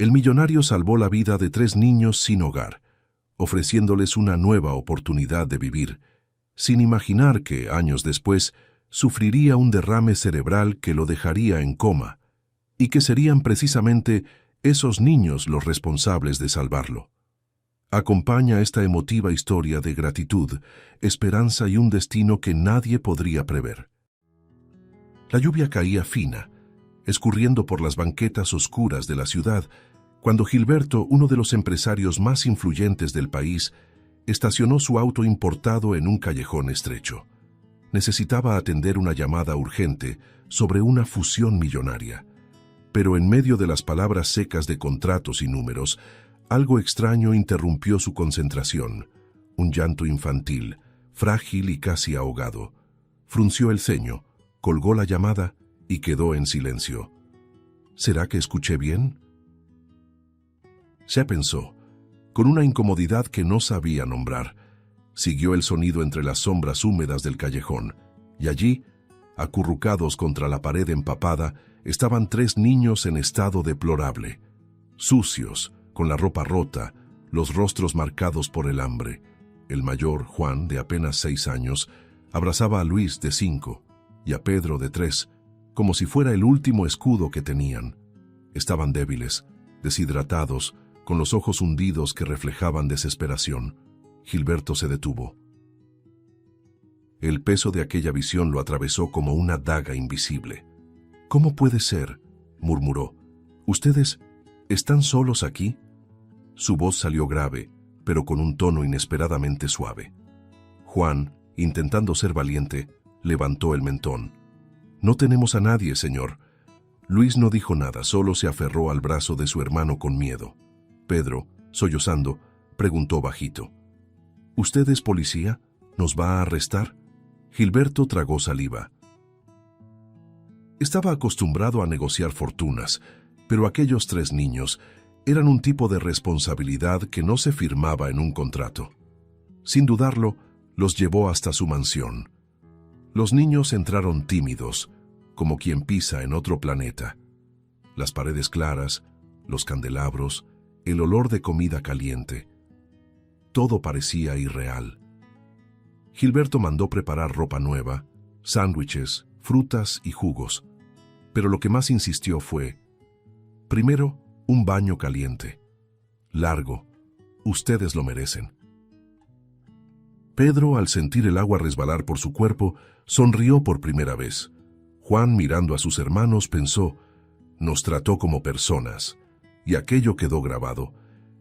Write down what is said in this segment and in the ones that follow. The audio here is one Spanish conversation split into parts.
El millonario salvó la vida de 3 niños sin hogar, ofreciéndoles una nueva oportunidad de vivir, sin imaginar que, años después, sufriría un derrame cerebral que lo dejaría en coma, y que serían precisamente esos niños los responsables de salvarlo. Acompaña esta emotiva historia de gratitud, esperanza y un destino que nadie podría prever. La lluvia caía fina, escurriendo por las banquetas oscuras de la ciudad, cuando Gilberto, uno de los empresarios más influyentes del país, estacionó su auto importado en un callejón estrecho. Necesitaba atender una llamada urgente sobre una fusión millonaria. Pero en medio de las palabras secas de contratos y números, algo extraño interrumpió su concentración. Un llanto infantil, frágil y casi ahogado. Frunció el ceño, colgó la llamada y quedó en silencio. ¿Será que escuché bien? Se pensó, con una incomodidad que no sabía nombrar. Siguió el sonido entre las sombras húmedas del callejón, y allí, acurrucados contra la pared empapada, estaban 3 niños en estado deplorable, sucios, con la ropa rota, los rostros marcados por el hambre. El mayor, Juan, de apenas 6 años, abrazaba a Luis, de 5, y a Pedro, de 3, como si fuera el último escudo que tenían. Estaban débiles, deshidratados, con los ojos hundidos que reflejaban desesperación. Gilberto se detuvo. El peso de aquella visión lo atravesó como una daga invisible. «¿Cómo puede ser?», murmuró. «¿Ustedes están solos aquí?». Su voz salió grave, pero con un tono inesperadamente suave. Juan, intentando ser valiente, levantó el mentón. «No tenemos a nadie, señor». Luis no dijo nada, solo se aferró al brazo de su hermano con miedo. Pedro, sollozando, preguntó bajito. «¿Usted es policía? ¿Nos va a arrestar?». Gilberto tragó saliva. Estaba acostumbrado a negociar fortunas, pero aquellos 3 niños eran un tipo de responsabilidad que no se firmaba en un contrato. Sin dudarlo, los llevó hasta su mansión. Los niños entraron tímidos, como quien pisa en otro planeta. Las paredes claras, los candelabros, el olor de comida caliente. Todo parecía irreal. Gilberto mandó preparar ropa nueva, sándwiches, frutas y jugos. Pero lo que más insistió fue, primero, un baño caliente. Largo. Ustedes lo merecen. Pedro, al sentir el agua resbalar por su cuerpo, sonrió por primera vez. Juan, mirando a sus hermanos, pensó, nos trató como personas. Y aquello quedó grabado.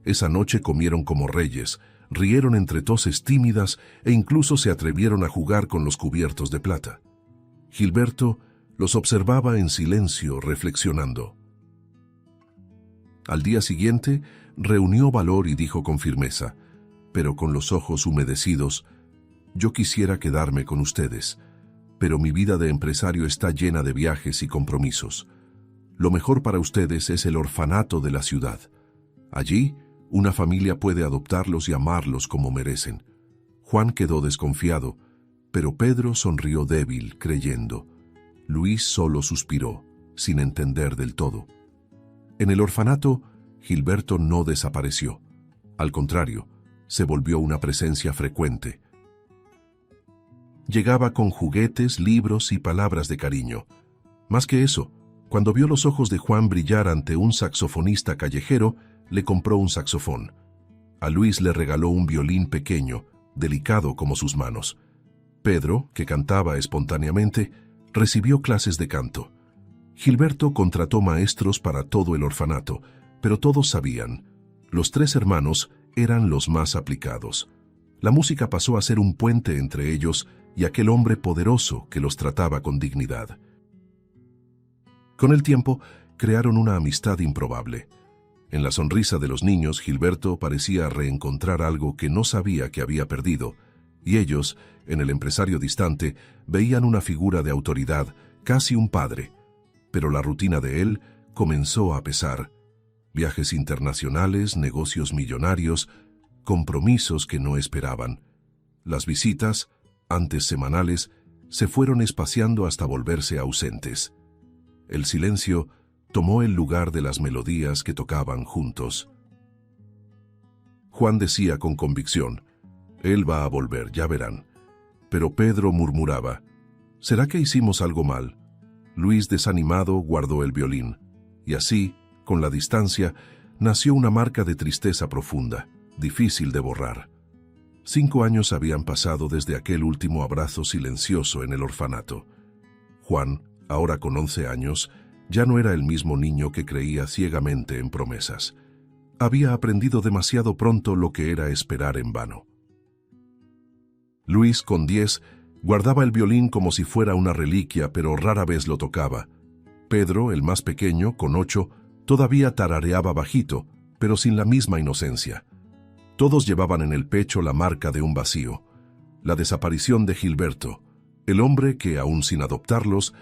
Esa noche comieron como reyes, rieron entre toses tímidas e incluso se atrevieron a jugar con los cubiertos de plata. Gilberto los observaba en silencio, reflexionando. Al día siguiente, reunió valor y dijo con firmeza, pero con los ojos humedecidos, «Yo quisiera quedarme con ustedes, pero mi vida de empresario está llena de viajes y compromisos. Lo mejor para ustedes es el orfanato de la ciudad. Allí, una familia puede adoptarlos y amarlos como merecen». Juan quedó desconfiado, pero Pedro sonrió débil, creyendo. Luis solo suspiró, sin entender del todo. En el orfanato, Gilberto no desapareció. Al contrario, se volvió una presencia frecuente. Llegaba con juguetes, libros y palabras de cariño. Más que eso, cuando vio los ojos de Juan brillar ante un saxofonista callejero, le compró un saxofón. A Luis le regaló un violín pequeño, delicado como sus manos. Pedro, que cantaba espontáneamente, recibió clases de canto. Gilberto contrató maestros para todo el orfanato, pero todos sabían, los 3 hermanos eran los más aplicados. La música pasó a ser un puente entre ellos y aquel hombre poderoso que los trataba con dignidad. Con el tiempo, crearon una amistad improbable. En la sonrisa de los niños, Gilberto parecía reencontrar algo que no sabía que había perdido, y ellos, en el empresario distante, veían una figura de autoridad, casi un padre. Pero la rutina de él comenzó a pesar. Viajes internacionales, negocios millonarios, compromisos que no esperaban. Las visitas, antes semanales, se fueron espaciando hasta volverse ausentes. El silencio tomó el lugar de las melodías que tocaban juntos. Juan decía con convicción: «Él va a volver, ya verán». Pero Pedro murmuraba: «¿Será que hicimos algo mal?». Luis, desanimado, guardó el violín. Y así, con la distancia, nació una marca de tristeza profunda, difícil de borrar. 5 años habían pasado desde aquel último abrazo silencioso en el orfanato. Juan, ahora con 11 años, ya no era el mismo niño que creía ciegamente en promesas. Había aprendido demasiado pronto lo que era esperar en vano. Luis, con 10, guardaba el violín como si fuera una reliquia, pero rara vez lo tocaba. Pedro, el más pequeño, con 8, todavía tarareaba bajito, pero sin la misma inocencia. Todos llevaban en el pecho la marca de un vacío, la desaparición de Gilberto, el hombre que, aún sin adoptarlos,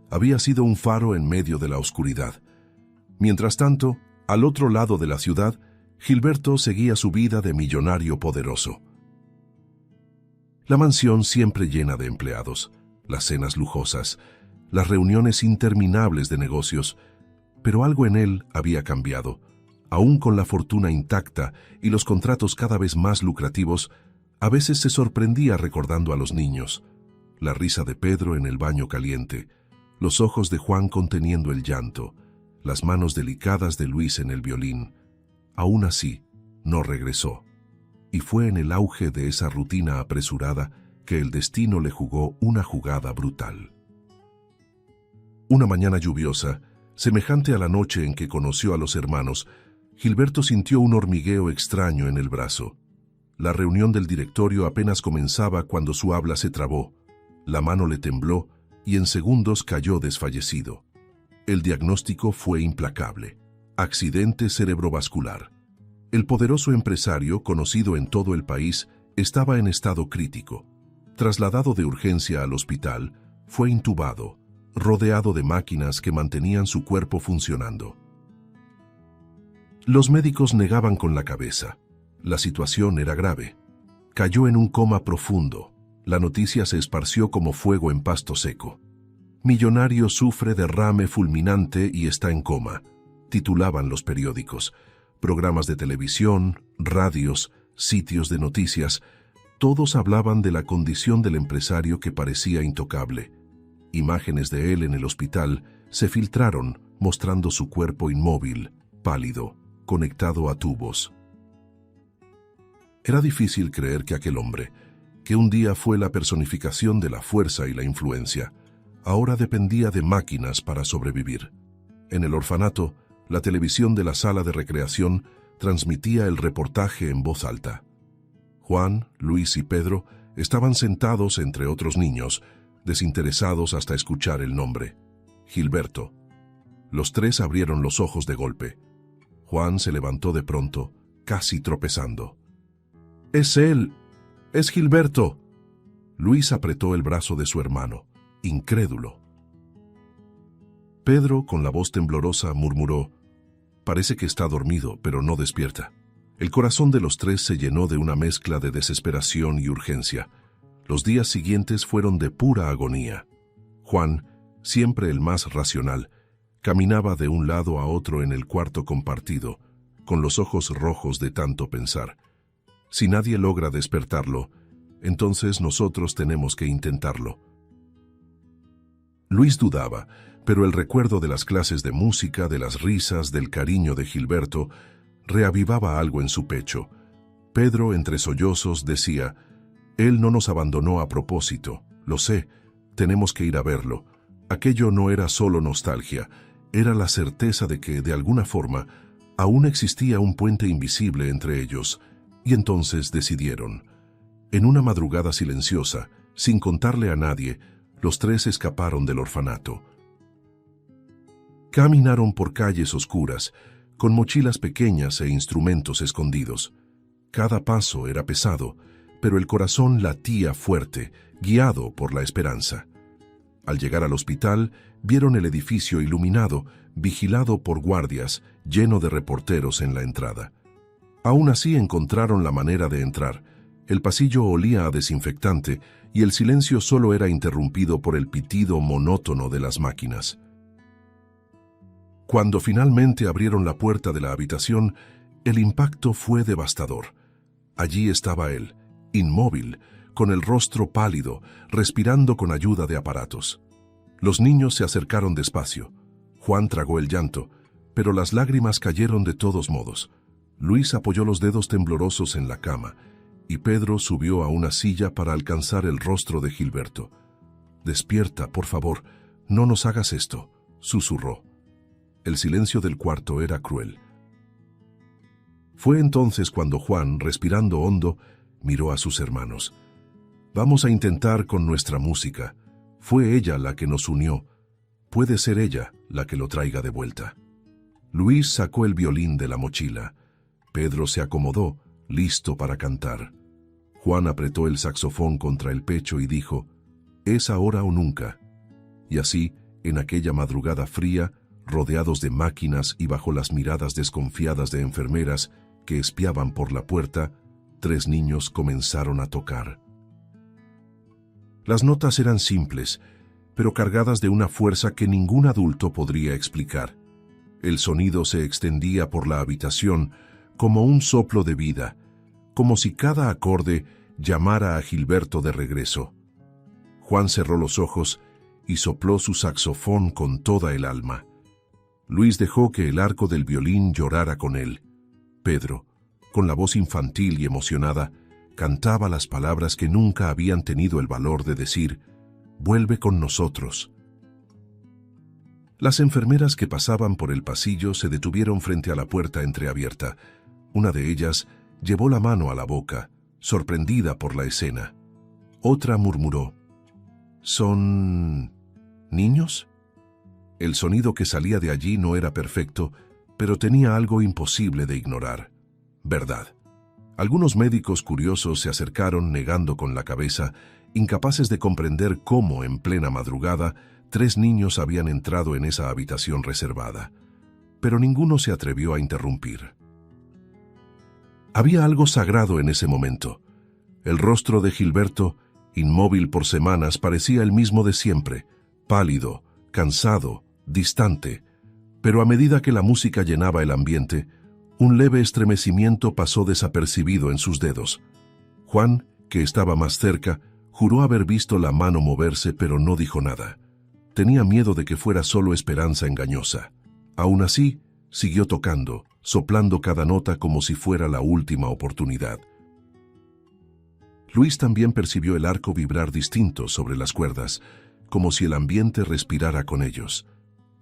había sido un faro en medio de la oscuridad. Mientras tanto, al otro lado de la ciudad, Gilberto seguía su vida de millonario poderoso. La mansión siempre llena de empleados, las cenas lujosas, las reuniones interminables de negocios, pero algo en él había cambiado. Aún con la fortuna intacta y los contratos cada vez más lucrativos, a veces se sorprendía recordando a los niños, la risa de Pedro en el baño caliente, los ojos de Juan conteniendo el llanto, las manos delicadas de Luis en el violín. Aún así, no regresó. Y fue en el auge de esa rutina apresurada que el destino le jugó una jugada brutal. Una mañana lluviosa, semejante a la noche en que conoció a los hermanos, Gilberto sintió un hormigueo extraño en el brazo. La reunión del directorio apenas comenzaba cuando su habla se trabó, la mano le tembló y en segundos cayó desfallecido. El diagnóstico fue implacable: accidente cerebrovascular. El poderoso empresario, conocido en todo el país, estaba en estado crítico. Trasladado de urgencia al hospital, fue intubado, rodeado de máquinas que mantenían su cuerpo funcionando. Los médicos negaban con la cabeza. La situación era grave. Cayó en un coma profundo. La noticia se esparció como fuego en pasto seco. «Millonario sufre derrame fulminante y está en coma», titulaban los periódicos. Programas de televisión, radios, sitios de noticias, todos hablaban de la condición del empresario que parecía intocable. Imágenes de él en el hospital se filtraron mostrando su cuerpo inmóvil, pálido, conectado a tubos. Era difícil creer que aquel hombre, que un día fue la personificación de la fuerza y la influencia, ahora dependía de máquinas para sobrevivir. En el orfanato, la televisión de la sala de recreación transmitía el reportaje en voz alta. Juan, Luis y Pedro estaban sentados entre otros niños, desinteresados hasta escuchar el nombre: Gilberto. Los 3 abrieron los ojos de golpe. Juan se levantó de pronto, casi tropezando. «¡Es él! ¡Es Gilberto!». Luis apretó el brazo de su hermano, incrédulo. Pedro, con la voz temblorosa, murmuró: «Parece que está dormido, pero no despierta». El corazón de los 3 se llenó de una mezcla de desesperación y urgencia. Los días siguientes fueron de pura agonía. Juan, siempre el más racional, caminaba de un lado a otro en el cuarto compartido, con los ojos rojos de tanto pensar. Si nadie logra despertarlo, entonces nosotros tenemos que intentarlo. Luis dudaba, pero el recuerdo de las clases de música, de las risas, del cariño de Gilberto, reavivaba algo en su pecho. Pedro, entre sollozos, decía: «Él no nos abandonó a propósito, lo sé, tenemos que ir a verlo». Aquello no era solo nostalgia, era la certeza de que, de alguna forma, aún existía un puente invisible entre ellos, y entonces decidieron. En una madrugada silenciosa, sin contarle a nadie, los 3 escaparon del orfanato. Caminaron por calles oscuras, con mochilas pequeñas e instrumentos escondidos. Cada paso era pesado, pero el corazón latía fuerte, guiado por la esperanza. Al llegar al hospital, vieron el edificio iluminado, vigilado por guardias, lleno de reporteros en la entrada. Aún así encontraron la manera de entrar. El pasillo olía a desinfectante y el silencio solo era interrumpido por el pitido monótono de las máquinas. Cuando finalmente abrieron la puerta de la habitación, el impacto fue devastador. Allí estaba él, inmóvil, con el rostro pálido, respirando con ayuda de aparatos. Los niños se acercaron despacio. Juan tragó el llanto, pero las lágrimas cayeron de todos modos. Luis apoyó los dedos temblorosos en la cama, y Pedro subió a una silla para alcanzar el rostro de Gilberto. «Despierta, por favor, no nos hagas esto», susurró. El silencio del cuarto era cruel. Fue entonces cuando Juan, respirando hondo, miró a sus hermanos. «Vamos a intentar con nuestra música. Fue ella la que nos unió. Puede ser ella la que lo traiga de vuelta». Luis sacó el violín de la mochila. Pedro se acomodó, listo para cantar. Juan apretó el saxofón contra el pecho y dijo: «Es ahora o nunca». Y así, en aquella madrugada fría, rodeados de máquinas y bajo las miradas desconfiadas de enfermeras que espiaban por la puerta, 3 niños comenzaron a tocar. Las notas eran simples, pero cargadas de una fuerza que ningún adulto podría explicar. El sonido se extendía por la habitación como un soplo de vida, como si cada acorde llamara a Gilberto de regreso. Juan cerró los ojos y sopló su saxofón con toda el alma. Luis dejó que el arco del violín llorara con él. Pedro, con la voz infantil y emocionada, cantaba las palabras que nunca habían tenido el valor de decir: «Vuelve con nosotros». Las enfermeras que pasaban por el pasillo se detuvieron frente a la puerta entreabierta. Una de ellas llevó la mano a la boca, sorprendida por la escena. Otra murmuró: «¿Son niños?». El sonido que salía de allí no era perfecto, pero tenía algo imposible de ignorar. Verdad. Algunos médicos curiosos se acercaron negando con la cabeza, incapaces de comprender cómo, en plena madrugada, 3 niños habían entrado en esa habitación reservada. Pero ninguno se atrevió a interrumpir. Había algo sagrado en ese momento. El rostro de Gilberto, inmóvil por semanas, parecía el mismo de siempre, pálido, cansado, distante, pero a medida que la música llenaba el ambiente, un leve estremecimiento pasó desapercibido en sus dedos. Juan, que estaba más cerca, juró haber visto la mano moverse, pero no dijo nada. Tenía miedo de que fuera solo esperanza engañosa. Aún así, siguió tocando, soplando cada nota como si fuera la última oportunidad. Luis también percibió el arco vibrar distinto sobre las cuerdas, como si el ambiente respirara con ellos.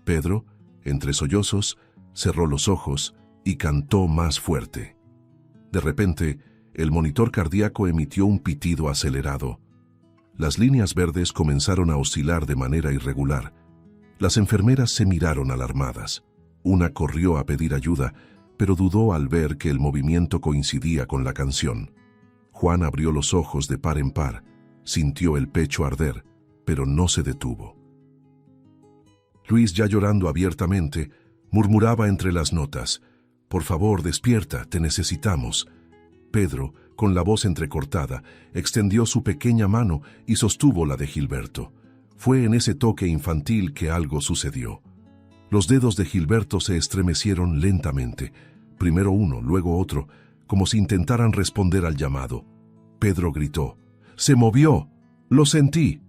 Pedro, entre sollozos, cerró los ojos y cantó más fuerte. De repente, el monitor cardíaco emitió un pitido acelerado. Las líneas verdes comenzaron a oscilar de manera irregular. Las enfermeras se miraron alarmadas. Una corrió a pedir ayuda, pero dudó al ver que el movimiento coincidía con la canción. Juan abrió los ojos de par en par, sintió el pecho arder, pero no se detuvo. Luis, ya llorando abiertamente, murmuraba entre las notas: «Por favor, despierta, te necesitamos». Pedro, con la voz entrecortada, extendió su pequeña mano y sostuvo la de Gilberto. Fue en ese toque infantil que algo sucedió. Los dedos de Gilberto se estremecieron lentamente, primero uno, luego otro, como si intentaran responder al llamado. Pedro gritó: «¡Se movió! ¡Lo sentí!».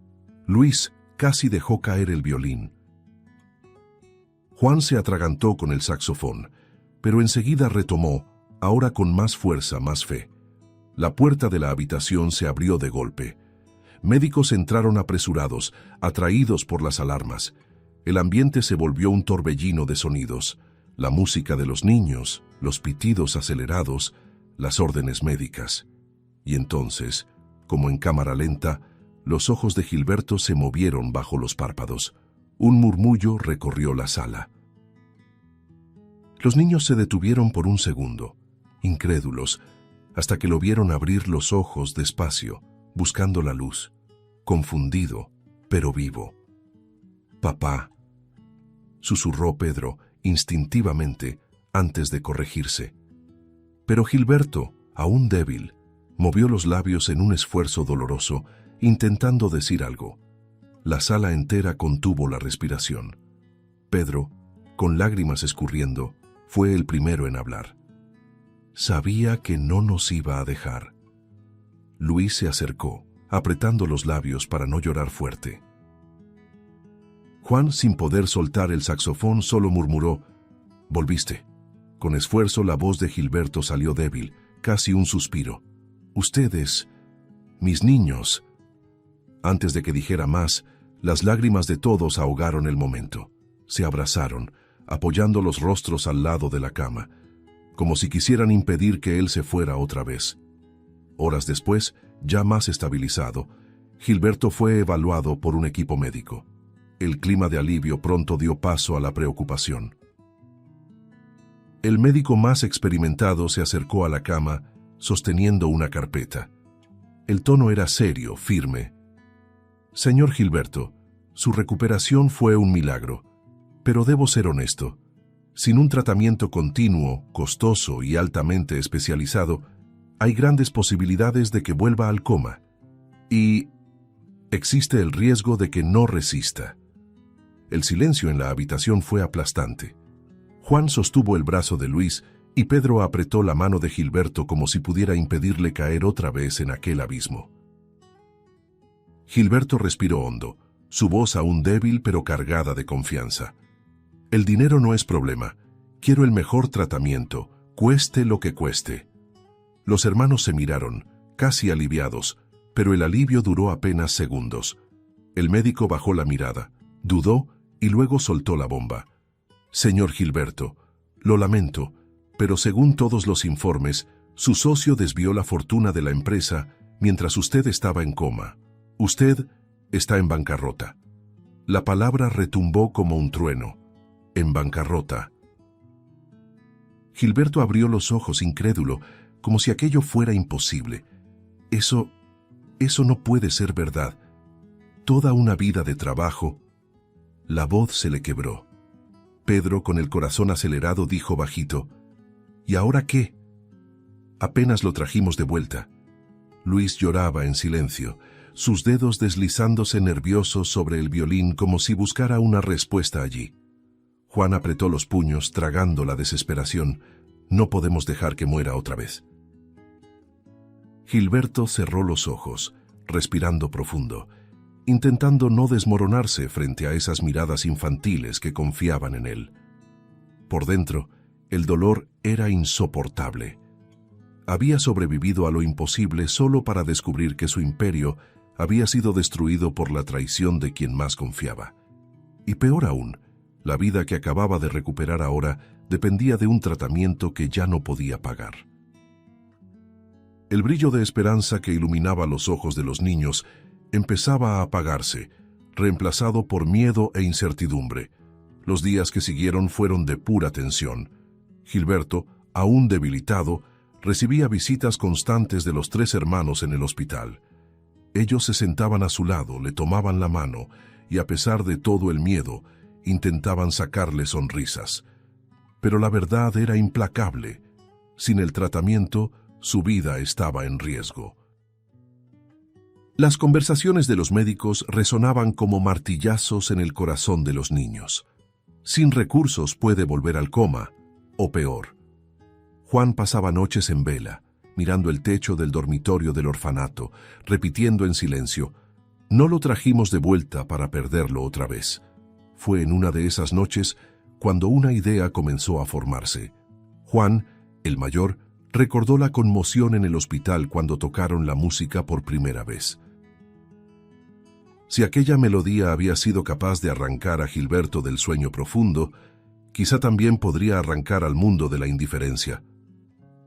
Luis casi dejó caer el violín. Juan se atragantó con el saxofón, pero enseguida retomó, ahora con más fuerza, más fe. La puerta de la habitación se abrió de golpe. Médicos entraron apresurados, atraídos por las alarmas. El ambiente se volvió un torbellino de sonidos. La música de los niños, los pitidos acelerados, las órdenes médicas. Y entonces, como en cámara lenta, los ojos de Gilberto se movieron bajo los párpados. Un murmullo recorrió la sala. Los niños se detuvieron por un segundo, incrédulos, hasta que lo vieron abrir los ojos despacio, buscando la luz, confundido, pero vivo. «Papá», susurró Pedro instintivamente antes de corregirse. Pero Gilberto, aún débil, movió los labios en un esfuerzo doloroso, intentando decir algo. La sala entera contuvo la respiración. Pedro, con lágrimas escurriendo, fue el primero en hablar. Sabía que no nos iba a dejar. Luis se acercó, apretando los labios para no llorar fuerte. Juan, sin poder soltar el saxofón, solo murmuró: «Volviste». Con esfuerzo la voz de Gilberto salió débil, casi un suspiro. «Ustedes, mis niños». Antes de que dijera más, las lágrimas de todos ahogaron el momento. Se abrazaron, apoyando los rostros al lado de la cama, como si quisieran impedir que él se fuera otra vez. Horas después, ya más estabilizado, Gilberto fue evaluado por un equipo médico. El clima de alivio pronto dio paso a la preocupación. El médico más experimentado se acercó a la cama, sosteniendo una carpeta. El tono era serio, firme. «Señor Gilberto, su recuperación fue un milagro, pero debo ser honesto. Sin un tratamiento continuo, costoso y altamente especializado, hay grandes posibilidades de que vuelva al coma. Y existe el riesgo de que no resista». El silencio en la habitación fue aplastante. Juan sostuvo el brazo de Luis y Pedro apretó la mano de Gilberto como si pudiera impedirle caer otra vez en aquel abismo. Gilberto respiró hondo, su voz aún débil pero cargada de confianza. «El dinero no es problema. Quiero el mejor tratamiento, cueste lo que cueste». Los hermanos se miraron, casi aliviados, pero el alivio duró apenas segundos. El médico bajó la mirada, dudó y luego soltó la bomba. «Señor Gilberto, lo lamento, pero según todos los informes, su socio desvió la fortuna de la empresa mientras usted estaba en coma. Usted está en bancarrota». La palabra retumbó como un trueno. «En bancarrota». Gilberto abrió los ojos incrédulo, como si aquello fuera imposible. Eso no puede ser verdad. Toda una vida de trabajo». La voz se le quebró. Pedro, con el corazón acelerado, dijo bajito: «¿Y ahora qué?». «Apenas lo trajimos de vuelta». Luis lloraba en silencio, sus dedos deslizándose nerviosos sobre el violín como si buscara una respuesta allí. Juan apretó los puños, tragando la desesperación. «No podemos dejar que muera otra vez». Gilberto cerró los ojos, respirando profundo, intentando no desmoronarse frente a esas miradas infantiles que confiaban en él. Por dentro, el dolor era insoportable. Había sobrevivido a lo imposible solo para descubrir que su imperio había sido destruido por la traición de quien más confiaba. Y peor aún, la vida que acababa de recuperar ahora dependía de un tratamiento que ya no podía pagar. El brillo de esperanza que iluminaba los ojos de los niños empezaba a apagarse, reemplazado por miedo e incertidumbre. Los días que siguieron fueron de pura tensión. Gilberto, aún debilitado, recibía visitas constantes de los 3 hermanos en el hospital. Ellos se sentaban a su lado, le tomaban la mano y, a pesar de todo el miedo, intentaban sacarle sonrisas. Pero la verdad era implacable. Sin el tratamiento, su vida estaba en riesgo. Las conversaciones de los médicos resonaban como martillazos en el corazón de los niños. Sin recursos puede volver al coma, o peor. Juan pasaba noches en vela, mirando el techo del dormitorio del orfanato, repitiendo en silencio: «No lo trajimos de vuelta para perderlo otra vez». Fue en una de esas noches cuando una idea comenzó a formarse. Juan, el mayor, recordó la conmoción en el hospital cuando tocaron la música por primera vez. Si aquella melodía había sido capaz de arrancar a Gilberto del sueño profundo, quizá también podría arrancar al mundo de la indiferencia.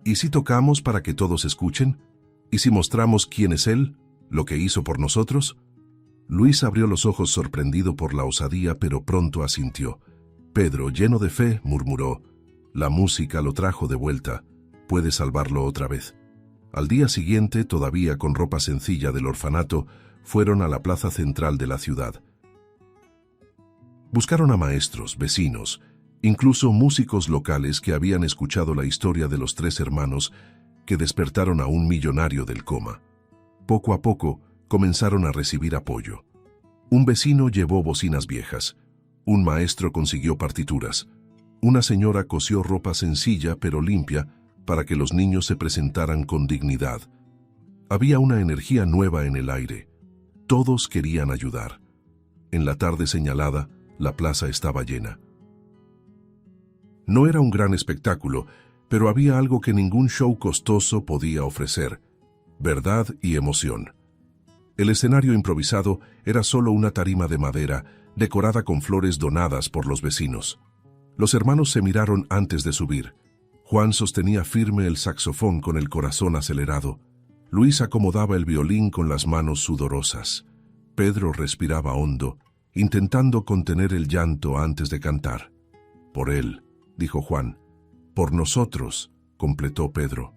¿Y si tocamos para que todos escuchen? ¿Y si mostramos quién es él, lo que hizo por nosotros? Luis abrió los ojos sorprendido por la osadía, pero pronto asintió. Pedro, lleno de fe, murmuró: «La música lo trajo de vuelta. Puede salvarlo otra vez». Al día siguiente, todavía con ropa sencilla del orfanato, fueron a la plaza central de la ciudad. Buscaron a maestros, vecinos, incluso músicos locales que habían escuchado la historia de los 3 hermanos que despertaron a un millonario del coma. Poco a poco, comenzaron a recibir apoyo. Un vecino llevó bocinas viejas, un maestro consiguió partituras, Una señora cosió ropa sencilla pero limpia para que los niños se presentaran con dignidad. Había una energía nueva en el aire. Todos querían ayudar. En la tarde señalada, la plaza estaba llena. No era un gran espectáculo, pero había algo que ningún show costoso podía ofrecer: verdad y emoción. El escenario improvisado era solo una tarima de madera, decorada con flores donadas por los vecinos. Los hermanos se miraron antes de subir. Juan sostenía firme el saxofón con el corazón acelerado. Luis acomodaba el violín con las manos sudorosas. Pedro respiraba hondo, intentando contener el llanto antes de cantar. «Por él», dijo Juan. «Por nosotros», completó Pedro.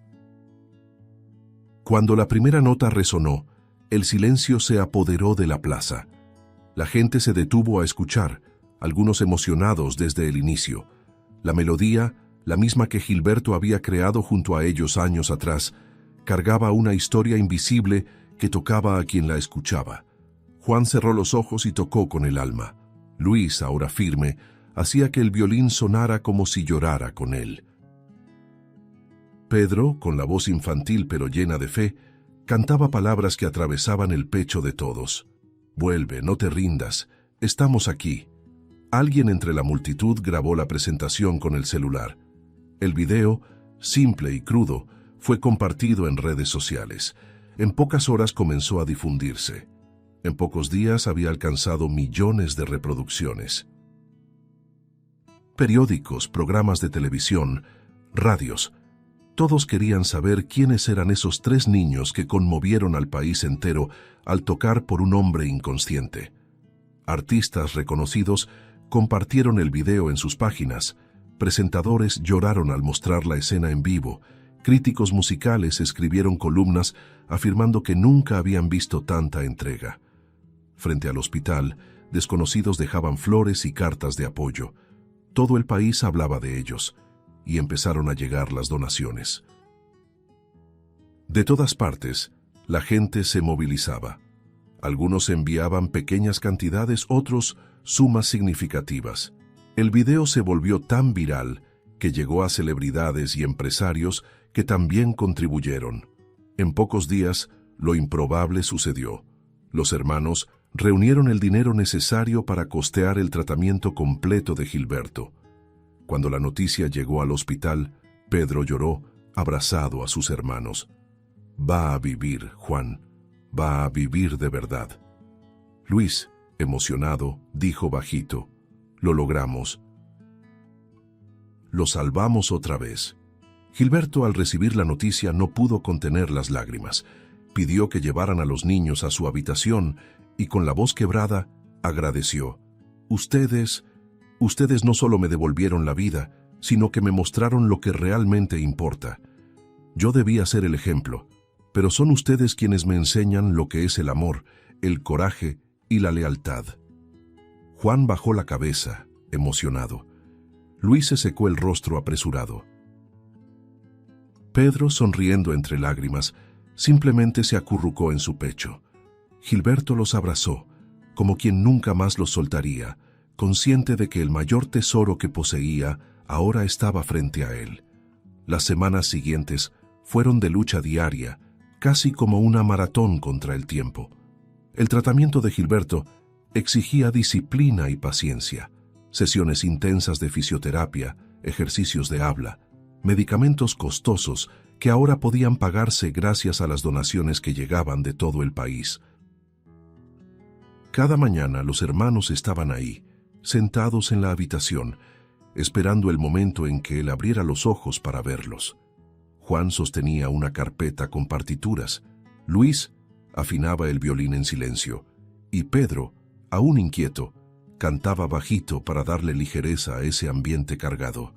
Cuando la primera nota resonó, el silencio se apoderó de la plaza. La gente se detuvo a escuchar, algunos emocionados desde el inicio. La melodía, la misma que Gilberto había creado junto a ellos años atrás, cargaba una historia invisible que tocaba a quien la escuchaba. Juan cerró los ojos y tocó con el alma. Luis, ahora firme, hacía que el violín sonara como si llorara con él. Pedro, con la voz infantil pero llena de fe, cantaba palabras que atravesaban el pecho de todos. «Vuelve, no te rindas, estamos aquí». Alguien entre la multitud grabó la presentación con el celular. El video, simple y crudo, fue compartido en redes sociales. En pocas horas comenzó a difundirse. En pocos días había alcanzado millones de reproducciones. Periódicos, programas de televisión, radios, todos querían saber quiénes eran esos 3 niños que conmovieron al país entero al tocar por un hombre inconsciente. Artistas reconocidos compartieron el video en sus páginas, presentadores lloraron al mostrar la escena en vivo, críticos musicales escribieron columnas afirmando que nunca habían visto tanta entrega. Frente al hospital, desconocidos dejaban flores y cartas de apoyo. Todo el país hablaba de ellos, y empezaron a llegar las donaciones. De todas partes, la gente se movilizaba. Algunos enviaban pequeñas cantidades, otros sumas significativas. El video se volvió tan viral que llegó a celebridades y empresarios que también contribuyeron. En pocos días, lo improbable sucedió. Los hermanos reunieron el dinero necesario para costear el tratamiento completo de Gilberto. Cuando la noticia llegó al hospital, Pedro lloró, abrazado a sus hermanos. «Va a vivir, Juan, va a vivir de verdad». Luis, emocionado, dijo bajito: «Lo logramos. Lo salvamos otra vez». Gilberto, al recibir la noticia, no pudo contener las lágrimas. Pidió que llevaran a los niños a su habitación y con la voz quebrada agradeció: Ustedes no solo me devolvieron la vida, sino que me mostraron lo que realmente importa. Yo debía ser el ejemplo, pero son ustedes quienes me enseñan lo que es el amor, el coraje y la lealtad». Juan bajó la cabeza, emocionado. Luis se secó el rostro apresurado. Pedro, sonriendo entre lágrimas, simplemente se acurrucó en su pecho. Gilberto los abrazó, como quien nunca más los soltaría, consciente de que el mayor tesoro que poseía ahora estaba frente a él. Las semanas siguientes fueron de lucha diaria, casi como una maratón contra el tiempo. El tratamiento de Gilberto exigía disciplina y paciencia, sesiones intensas de fisioterapia, ejercicios de habla, medicamentos costosos que ahora podían pagarse gracias a las donaciones que llegaban de todo el país. Cada mañana los hermanos estaban ahí, sentados en la habitación, esperando el momento en que él abriera los ojos para verlos. Juan sostenía una carpeta con partituras, Luis afinaba el violín en silencio, y Pedro, aún inquieto, cantaba bajito para darle ligereza a ese ambiente cargado.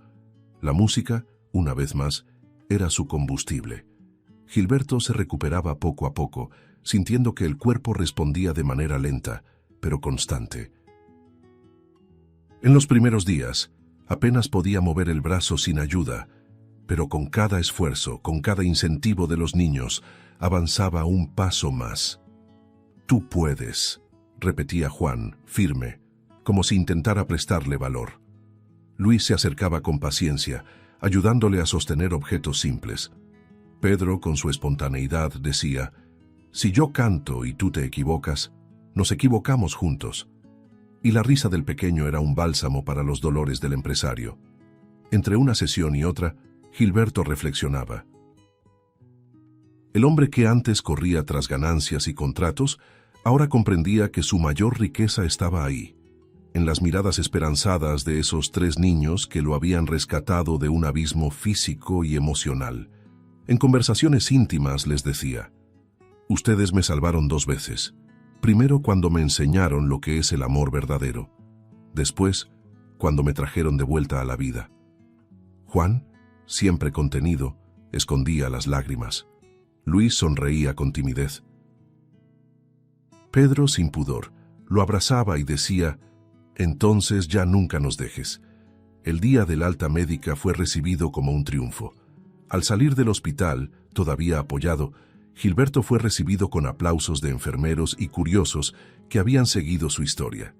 La música, una vez más, era su combustible. Gilberto se recuperaba poco a poco, sintiendo que el cuerpo respondía de manera lenta, pero constante. En los primeros días, apenas podía mover el brazo sin ayuda, pero con cada esfuerzo, con cada incentivo de los niños, avanzaba un paso más. «Tú puedes», repetía Juan, firme, como si intentara prestarle valor. Luis se acercaba con paciencia, ayudándole a sostener objetos simples. Pedro, con su espontaneidad, decía: «Si yo canto y tú te equivocas, nos equivocamos juntos». Y la risa del pequeño era un bálsamo para los dolores del empresario. Entre una sesión y otra, Gilberto reflexionaba. El hombre que antes corría tras ganancias y contratos, ahora comprendía que su mayor riqueza estaba ahí, en las miradas esperanzadas de esos 3 niños que lo habían rescatado de un abismo físico y emocional. En conversaciones íntimas les decía: «Ustedes me salvaron 2 veces. Primero cuando me enseñaron lo que es el amor verdadero. Después, cuando me trajeron de vuelta a la vida». Juan, siempre contenido, escondía las lágrimas. Luis sonreía con timidez. Pedro, sin pudor, lo abrazaba y decía: «Entonces ya nunca nos dejes». El día del alta médica fue recibido como un triunfo. Al salir del hospital, todavía apoyado, Gilberto fue recibido con aplausos de enfermeros y curiosos que habían seguido su historia.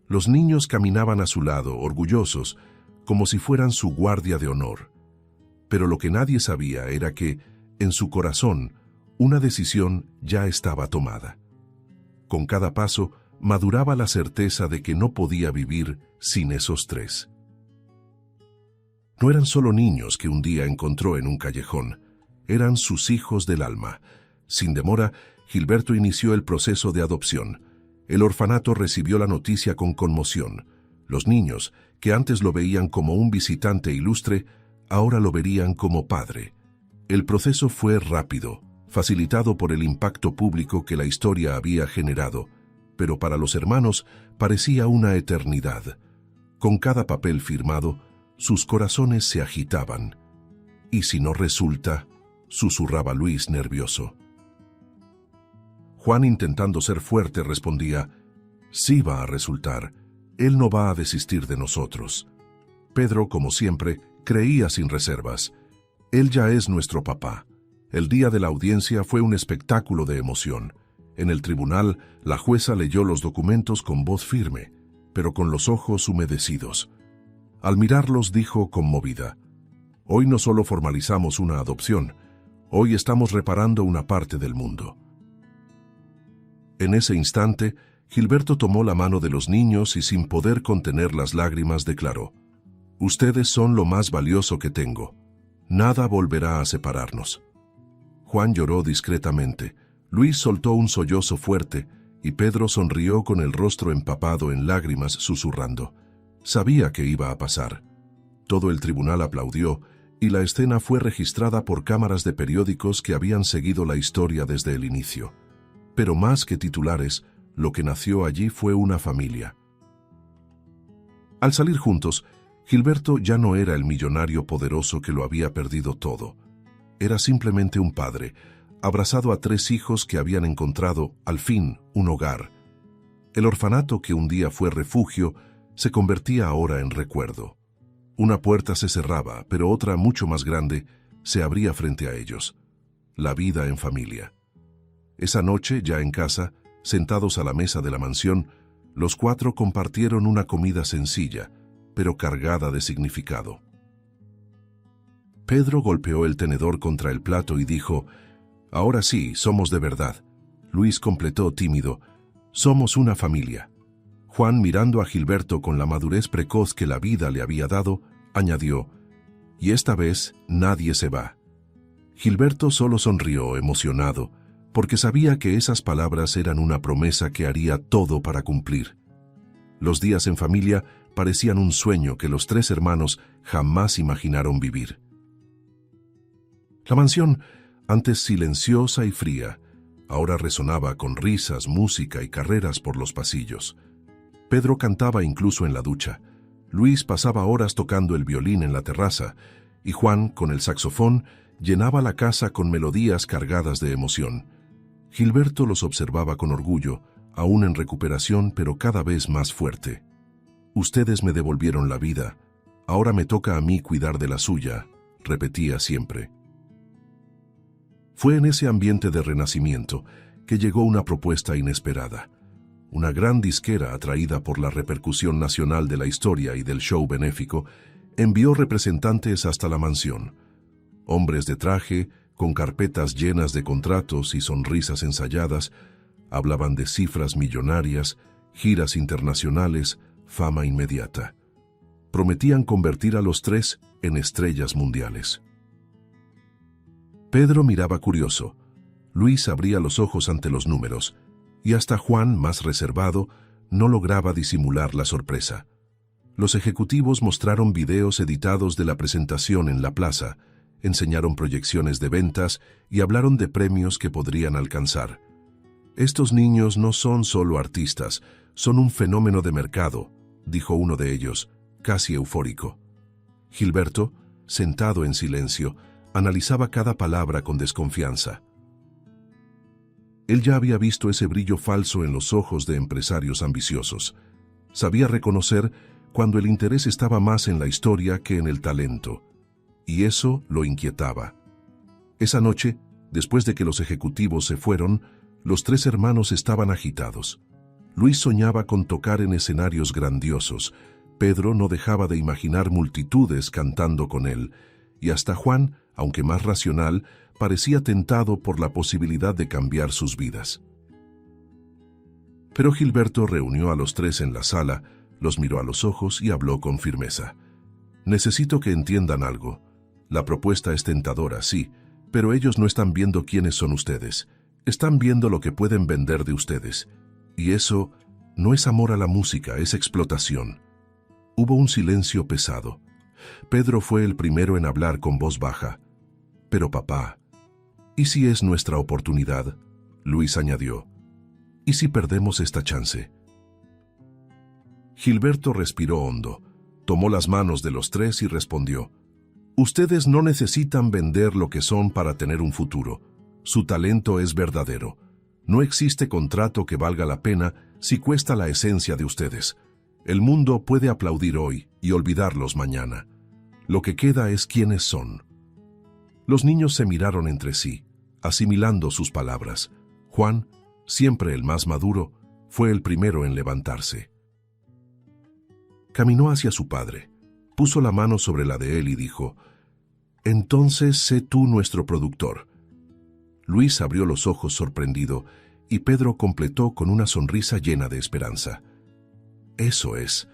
Los niños caminaban a su lado, orgullosos, como si fueran su guardia de honor. Pero lo que nadie sabía era que, en su corazón, una decisión ya estaba tomada. Con cada paso, maduraba la certeza de que no podía vivir sin esos 3. No eran solo niños que un día encontró en un callejón, eran sus hijos del alma. Sin demora, Gilberto inició el proceso de adopción. El orfanato recibió la noticia con conmoción. Los niños, que antes lo veían como un visitante ilustre, ahora lo verían como padre. El proceso fue rápido, facilitado por el impacto público que la historia había generado, pero para los hermanos parecía una eternidad. Con cada papel firmado, sus corazones se agitaban. «¿Y si no resulta?», susurraba Luis nervioso. Juan, intentando ser fuerte, respondía: «Sí va a resultar. Él no va a desistir de nosotros». Pedro, como siempre, creía sin reservas. «Él ya es nuestro papá». El día de la audiencia fue un espectáculo de emoción. En el tribunal, la jueza leyó los documentos con voz firme, pero con los ojos humedecidos. Al mirarlos dijo conmovida: «Hoy no solo formalizamos una adopción, hoy estamos reparando una parte del mundo». En ese instante, Gilberto tomó la mano de los niños y, sin poder contener las lágrimas, declaró: «Ustedes son lo más valioso que tengo. Nada volverá a separarnos». Juan lloró discretamente, Luis soltó un sollozo fuerte y Pedro sonrió con el rostro empapado en lágrimas, susurrando. Sabía que iba a pasar. Todo el tribunal aplaudió y la escena fue registrada por cámaras de periódicos que habían seguido la historia desde el inicio. Pero más que titulares, lo que nació allí fue una familia. Al salir juntos, Gilberto ya no era el millonario poderoso que lo había perdido todo. Era simplemente un padre, abrazado a 3 hijos que habían encontrado, al fin, un hogar. El orfanato que un día fue refugio se convertía ahora en recuerdo. Una puerta se cerraba, pero otra, mucho más grande, se abría frente a ellos. La vida en familia. Esa noche, ya en casa, sentados a la mesa de la mansión, los 4 compartieron una comida sencilla, pero cargada de significado. Pedro golpeó el tenedor contra el plato y dijo: «Ahora sí, somos de verdad». Luis completó tímido: «Somos una familia». Juan, mirando a Gilberto con la madurez precoz que la vida le había dado, añadió: «Y esta vez nadie se va». Gilberto solo sonrió, emocionado, porque sabía que esas palabras eran una promesa que haría todo para cumplir. Los días en familia parecían un sueño que los 3 hermanos jamás imaginaron vivir. La mansión, antes silenciosa y fría, ahora resonaba con risas, música y carreras por los pasillos. Pedro cantaba incluso en la ducha. Luis pasaba horas tocando el violín en la terraza, y Juan, con el saxofón, llenaba la casa con melodías cargadas de emoción. Gilberto los observaba con orgullo, aún en recuperación, pero cada vez más fuerte. «Ustedes me devolvieron la vida, ahora me toca a mí cuidar de la suya», repetía siempre. Fue en ese ambiente de renacimiento que llegó una propuesta inesperada. Una gran disquera, atraída por la repercusión nacional de la historia y del show benéfico, envió representantes hasta la mansión. Hombres de traje, con carpetas llenas de contratos y sonrisas ensayadas, hablaban de cifras millonarias, giras internacionales, fama inmediata. Prometían convertir a los tres en estrellas mundiales. Pedro miraba curioso. Luis abría los ojos ante los números, y hasta Juan, más reservado, no lograba disimular la sorpresa. Los ejecutivos mostraron videos editados de la presentación en la plaza, enseñaron proyecciones de ventas y hablaron de premios que podrían alcanzar. «Estos niños no son solo artistas, son un fenómeno de mercado», dijo uno de ellos, casi eufórico. Gilberto, sentado en silencio, analizaba cada palabra con desconfianza. Él ya había visto ese brillo falso en los ojos de empresarios ambiciosos. Sabía reconocer cuando el interés estaba más en la historia que en el talento, y eso lo inquietaba. Esa noche, después de que los ejecutivos se fueron, los tres hermanos estaban agitados. Luis soñaba con tocar en escenarios grandiosos, Pedro no dejaba de imaginar multitudes cantando con él, y hasta Juan, aunque más racional, parecía tentado por la posibilidad de cambiar sus vidas. Pero Gilberto reunió a los tres en la sala, los miró a los ojos y habló con firmeza. «Necesito que entiendan algo. La propuesta es tentadora, sí, pero ellos no están viendo quiénes son ustedes. Están viendo lo que pueden vender de ustedes. Y eso no es amor a la música, es explotación». Hubo un silencio pesado. Pedro fue el primero en hablar con voz baja. «Pero papá, ¿y si es nuestra oportunidad?», Luis añadió. «¿Y si perdemos esta chance?». Gilberto respiró hondo, tomó las manos de los tres y respondió: «Ustedes no necesitan vender lo que son para tener un futuro. Su talento es verdadero. No existe contrato que valga la pena si cuesta la esencia de ustedes. El mundo puede aplaudir hoy y olvidarlos mañana. Lo que queda es quiénes son». Los niños se miraron entre sí, asimilando sus palabras. Juan, siempre el más maduro, fue el primero en levantarse. Caminó hacia su padre, puso la mano sobre la de él y dijo: «Entonces sé tú nuestro productor». Luis abrió los ojos sorprendido y Pedro completó con una sonrisa llena de esperanza: «Eso es.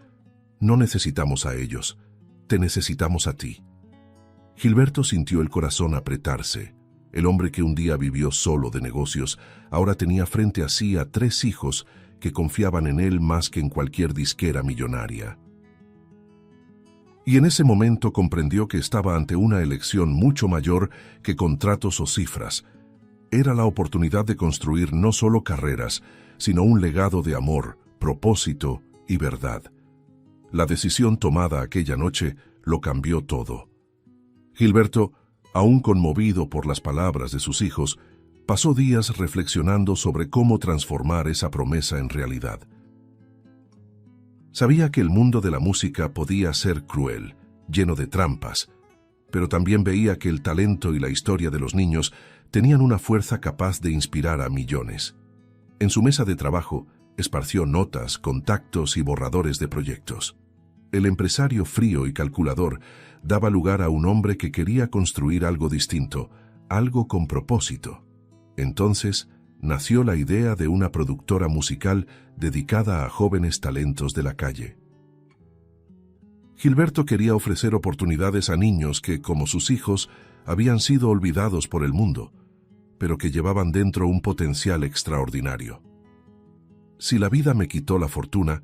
No necesitamos a ellos, te necesitamos a ti». Gilberto sintió el corazón apretarse. El hombre que un día vivió solo de negocios, ahora tenía frente a sí a tres hijos que confiaban en él más que en cualquier disquera millonaria. Y en ese momento comprendió que estaba ante una elección mucho mayor que contratos o cifras. Era la oportunidad de construir no solo carreras, sino un legado de amor, propósito y verdad. La decisión tomada aquella noche lo cambió todo. Gilberto, aún conmovido por las palabras de sus hijos, pasó días reflexionando sobre cómo transformar esa promesa en realidad. Sabía que el mundo de la música podía ser cruel, lleno de trampas, pero también veía que el talento y la historia de los niños tenían una fuerza capaz de inspirar a millones. En su mesa de trabajo, esparció notas, contactos y borradores de proyectos. El empresario frío y calculador daba lugar a un hombre que quería construir algo distinto, algo con propósito. Entonces, nació la idea de una productora musical dedicada a jóvenes talentos de la calle. Gilberto quería ofrecer oportunidades a niños que, como sus hijos, habían sido olvidados por el mundo, pero que llevaban dentro un potencial extraordinario. «Si la vida me quitó la fortuna,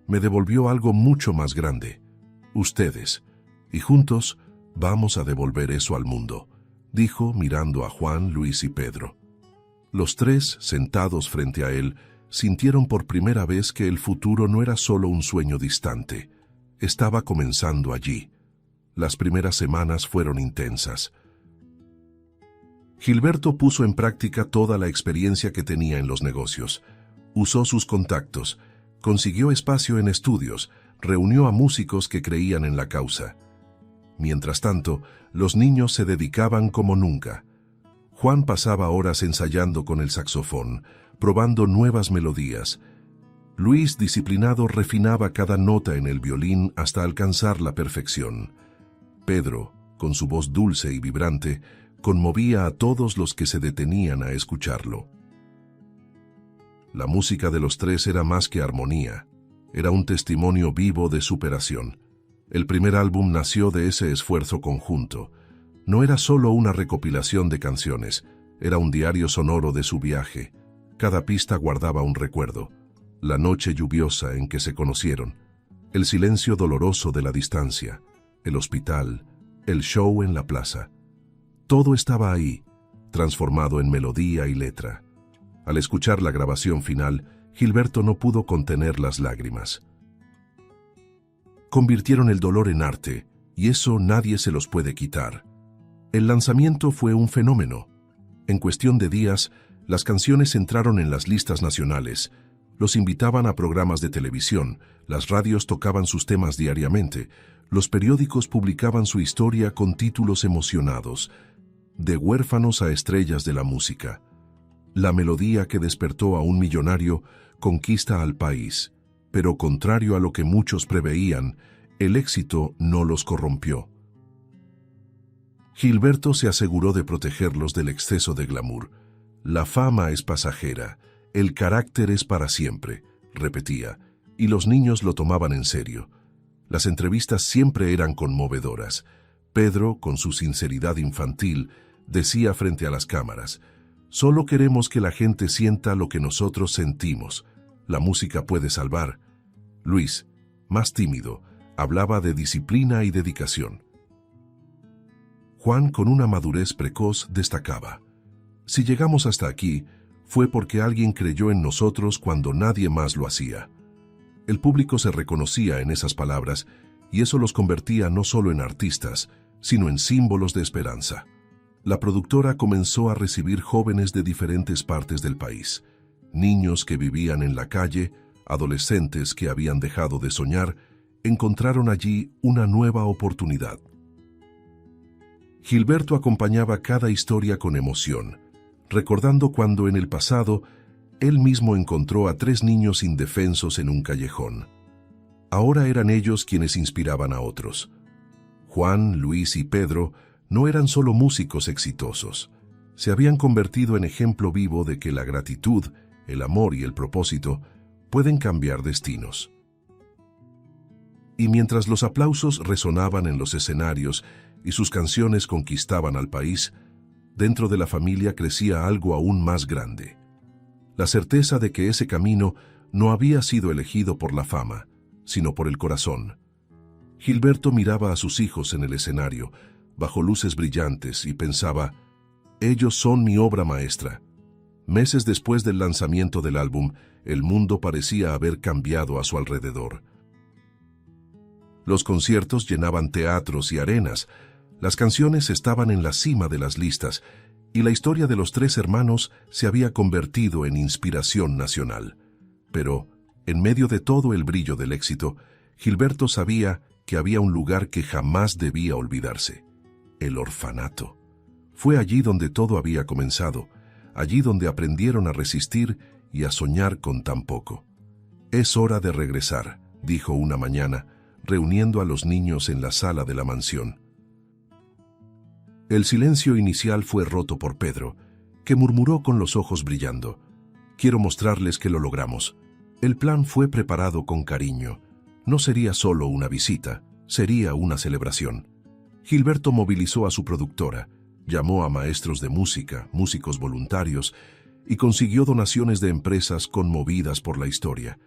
me devolvió algo mucho más grande, ustedes, y juntos vamos a devolver eso al mundo», dijo mirando a Juan, Luis y Pedro. Los tres, sentados frente a él, sintieron por primera vez que el futuro no era solo un sueño distante. Estaba comenzando allí. Las primeras semanas fueron intensas. Gilberto puso en práctica toda la experiencia que tenía en los negocios. Usó sus contactos, consiguió espacio en estudios, reunió a músicos que creían en la causa. Mientras tanto, los niños se dedicaban como nunca. Juan pasaba horas ensayando con el saxofón, probando nuevas melodías. Luis, disciplinado, refinaba cada nota en el violín hasta alcanzar la perfección. Pedro, con su voz dulce y vibrante, conmovía a todos los que se detenían a escucharlo. La música de los tres era más que armonía, era un testimonio vivo de superación. El primer álbum nació de ese esfuerzo conjunto. No era solo una recopilación de canciones, era un diario sonoro de su viaje. Cada pista guardaba un recuerdo. La noche lluviosa en que se conocieron, el silencio doloroso de la distancia, el hospital, el show en la plaza. Todo estaba ahí, transformado en melodía y letra. Al escuchar la grabación final, Gilberto no pudo contener las lágrimas. Convirtieron el dolor en arte, y eso nadie se los puede quitar. El lanzamiento fue un fenómeno. En cuestión de días, las canciones entraron en las listas nacionales, los invitaban a programas de televisión, las radios tocaban sus temas diariamente, los periódicos publicaban su historia con títulos emocionados, de huérfanos a estrellas de la música. La melodía que despertó a un millonario conquista al país, pero contrario a lo que muchos preveían, el éxito no los corrompió. Gilberto se aseguró de protegerlos del exceso de glamour. La fama es pasajera, el carácter es para siempre, repetía, y los niños lo tomaban en serio. Las entrevistas siempre eran conmovedoras. Pedro, con su sinceridad infantil, decía frente a las cámaras: «Solo queremos que la gente sienta lo que nosotros sentimos. La música puede salvar». Luis, más tímido, hablaba de disciplina y dedicación. Juan, con una madurez precoz, destacaba: «Si llegamos hasta aquí, fue porque alguien creyó en nosotros cuando nadie más lo hacía». El público se reconocía en esas palabras, y eso los convertía no solo en artistas, sino en símbolos de esperanza. La productora comenzó a recibir jóvenes de diferentes partes del país, niños que vivían en la calle, adolescentes que habían dejado de soñar, encontraron allí una nueva oportunidad. Gilberto acompañaba cada historia con emoción, recordando cuando en el pasado él mismo encontró a 3 niños indefensos en un callejón. Ahora eran ellos quienes inspiraban a otros. Juan, Luis y Pedro no eran solo músicos exitosos, se habían convertido en ejemplo vivo de que la gratitud, el amor y el propósito pueden cambiar destinos. Y mientras los aplausos resonaban en los escenarios y sus canciones conquistaban al país, dentro de la familia crecía algo aún más grande. La certeza de que ese camino no había sido elegido por la fama, sino por el corazón. Gilberto miraba a sus hijos en el escenario, bajo luces brillantes, y pensaba: «Ellos son mi obra maestra». Meses después del lanzamiento del álbum, el mundo parecía haber cambiado a su alrededor. Los conciertos llenaban teatros y arenas, las canciones estaban en la cima de las listas, y la historia de los 3 hermanos se había convertido en inspiración nacional. Pero, en medio de todo el brillo del éxito, Gilberto sabía que había un lugar que jamás debía olvidarse: el orfanato. Fue allí donde todo había comenzado, allí donde aprendieron a resistir y a soñar con tan poco. «Es hora de regresar», dijo una mañana, reuniendo a los niños en la sala de la mansión. El silencio inicial fue roto por Pedro, que murmuró con los ojos brillando: «Quiero mostrarles que lo logramos». El plan fue preparado con cariño. No sería solo una visita, sería una celebración. Gilberto movilizó a su productora, llamó a maestros de música, músicos voluntarios, y consiguió donaciones de empresas conmovidas por la historia.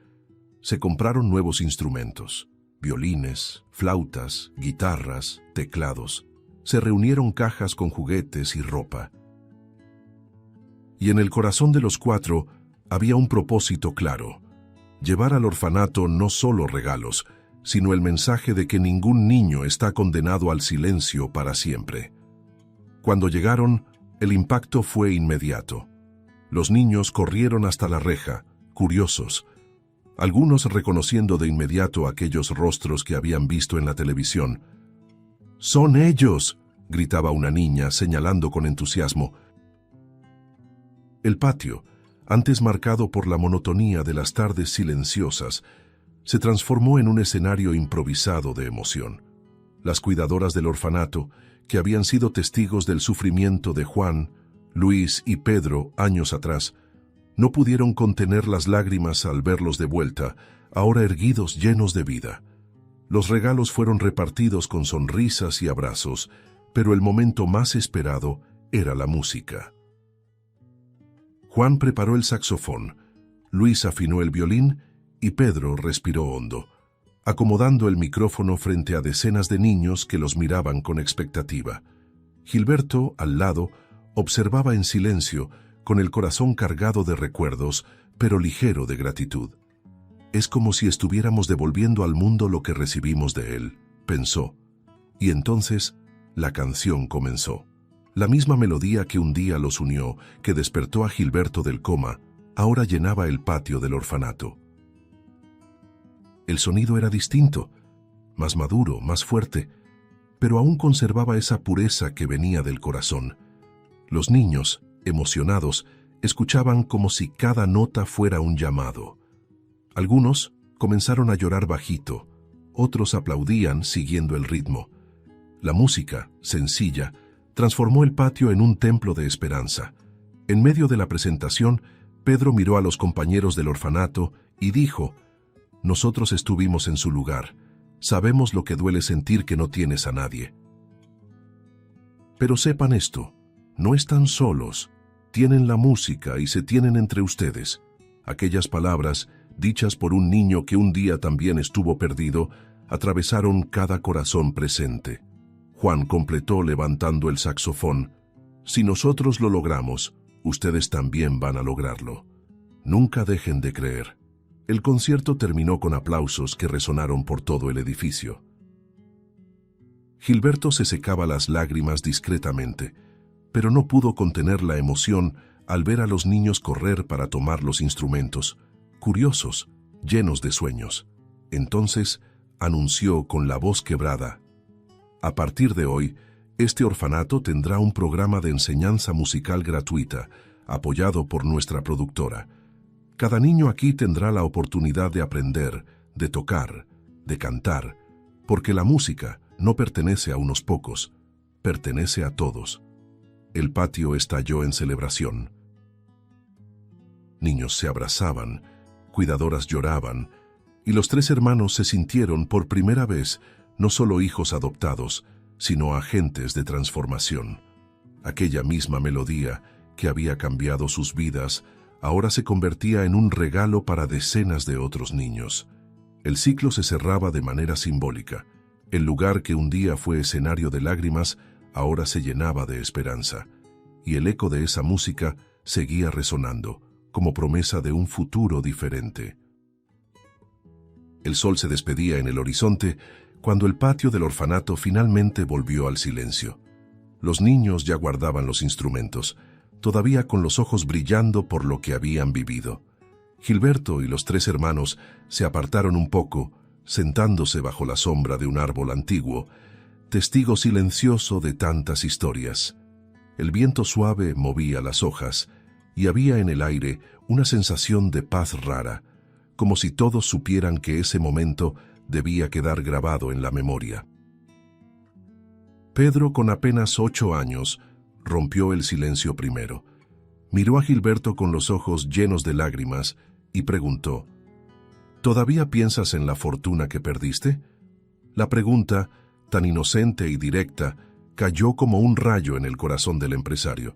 Se compraron nuevos instrumentos: violines, flautas, guitarras, teclados. Se reunieron cajas con juguetes y ropa. Y en el corazón de los 4 había un propósito claro: llevar al orfanato no solo regalos, sino el mensaje de que ningún niño está condenado al silencio para siempre. Cuando llegaron, el impacto fue inmediato. Los niños corrieron hasta la reja, curiosos, algunos reconociendo de inmediato aquellos rostros que habían visto en la televisión. «¡Son ellos!», gritaba una niña, señalando con entusiasmo. El patio, antes marcado por la monotonía de las tardes silenciosas, se transformó en un escenario improvisado de emoción. Las cuidadoras del orfanato, que habían sido testigos del sufrimiento de Juan, Luis y Pedro años atrás, no pudieron contener las lágrimas al verlos de vuelta, ahora erguidos llenos de vida. Los regalos fueron repartidos con sonrisas y abrazos, pero el momento más esperado era la música. Juan preparó el saxofón, Luis afinó el violín y Pedro respiró hondo, acomodando el micrófono frente a decenas de niños que los miraban con expectativa. Gilberto, al lado, observaba en silencio, con el corazón cargado de recuerdos, pero ligero de gratitud. Es como si estuviéramos devolviendo al mundo lo que recibimos de él, pensó. Y entonces, la canción comenzó. La misma melodía que un día los unió, que despertó a Gilberto del coma, ahora llenaba el patio del orfanato. El sonido era distinto, más maduro, más fuerte, pero aún conservaba esa pureza que venía del corazón. Los niños, emocionados, escuchaban como si cada nota fuera un llamado. Algunos comenzaron a llorar bajito, otros aplaudían siguiendo el ritmo. La música, sencilla, transformó el patio en un templo de esperanza. En medio de la presentación, Pedro miró a los compañeros del orfanato y dijo: «Nosotros estuvimos en su lugar. Sabemos lo que duele sentir que no tienes a nadie. Pero sepan esto, no están solos. Tienen la música y se tienen entre ustedes». Aquellas palabras, dichas por un niño que un día también estuvo perdido, atravesaron cada corazón presente. Juan completó levantando el saxofón: «Si nosotros lo logramos, ustedes también van a lograrlo. Nunca dejen de creer». El concierto terminó con aplausos que resonaron por todo el edificio. Gilberto se secaba las lágrimas discretamente, pero no pudo contener la emoción al ver a los niños correr para tomar los instrumentos, curiosos, llenos de sueños. Entonces anunció con la voz quebrada: «A partir de hoy, este orfanato tendrá un programa de enseñanza musical gratuita, apoyado por nuestra productora. Cada niño aquí tendrá la oportunidad de aprender, de tocar, de cantar, porque la música no pertenece a unos pocos, pertenece a todos». El patio estalló en celebración. Niños se abrazaban, cuidadoras lloraban, y los tres hermanos se sintieron por primera vez no solo hijos adoptados, sino agentes de transformación. Aquella misma melodía que había cambiado sus vidas ahora se convertía en un regalo para decenas de otros niños. El ciclo se cerraba de manera simbólica. El lugar que un día fue escenario de lágrimas ahora se llenaba de esperanza, y el eco de esa música seguía resonando, como promesa de un futuro diferente. El sol se despedía en el horizonte cuando el patio del orfanato finalmente volvió al silencio. Los niños ya guardaban los instrumentos, todavía con los ojos brillando por lo que habían vivido. Gilberto y los tres hermanos se apartaron un poco, sentándose bajo la sombra de un árbol antiguo, testigo silencioso de tantas historias. El viento suave movía las hojas, y había en el aire una sensación de paz rara, como si todos supieran que ese momento debía quedar grabado en la memoria. Pedro, con apenas 8 años, rompió el silencio primero. Miró a Gilberto con los ojos llenos de lágrimas y preguntó: «¿Todavía piensas en la fortuna que perdiste?». La pregunta, tan inocente y directa, cayó como un rayo en el corazón del empresario.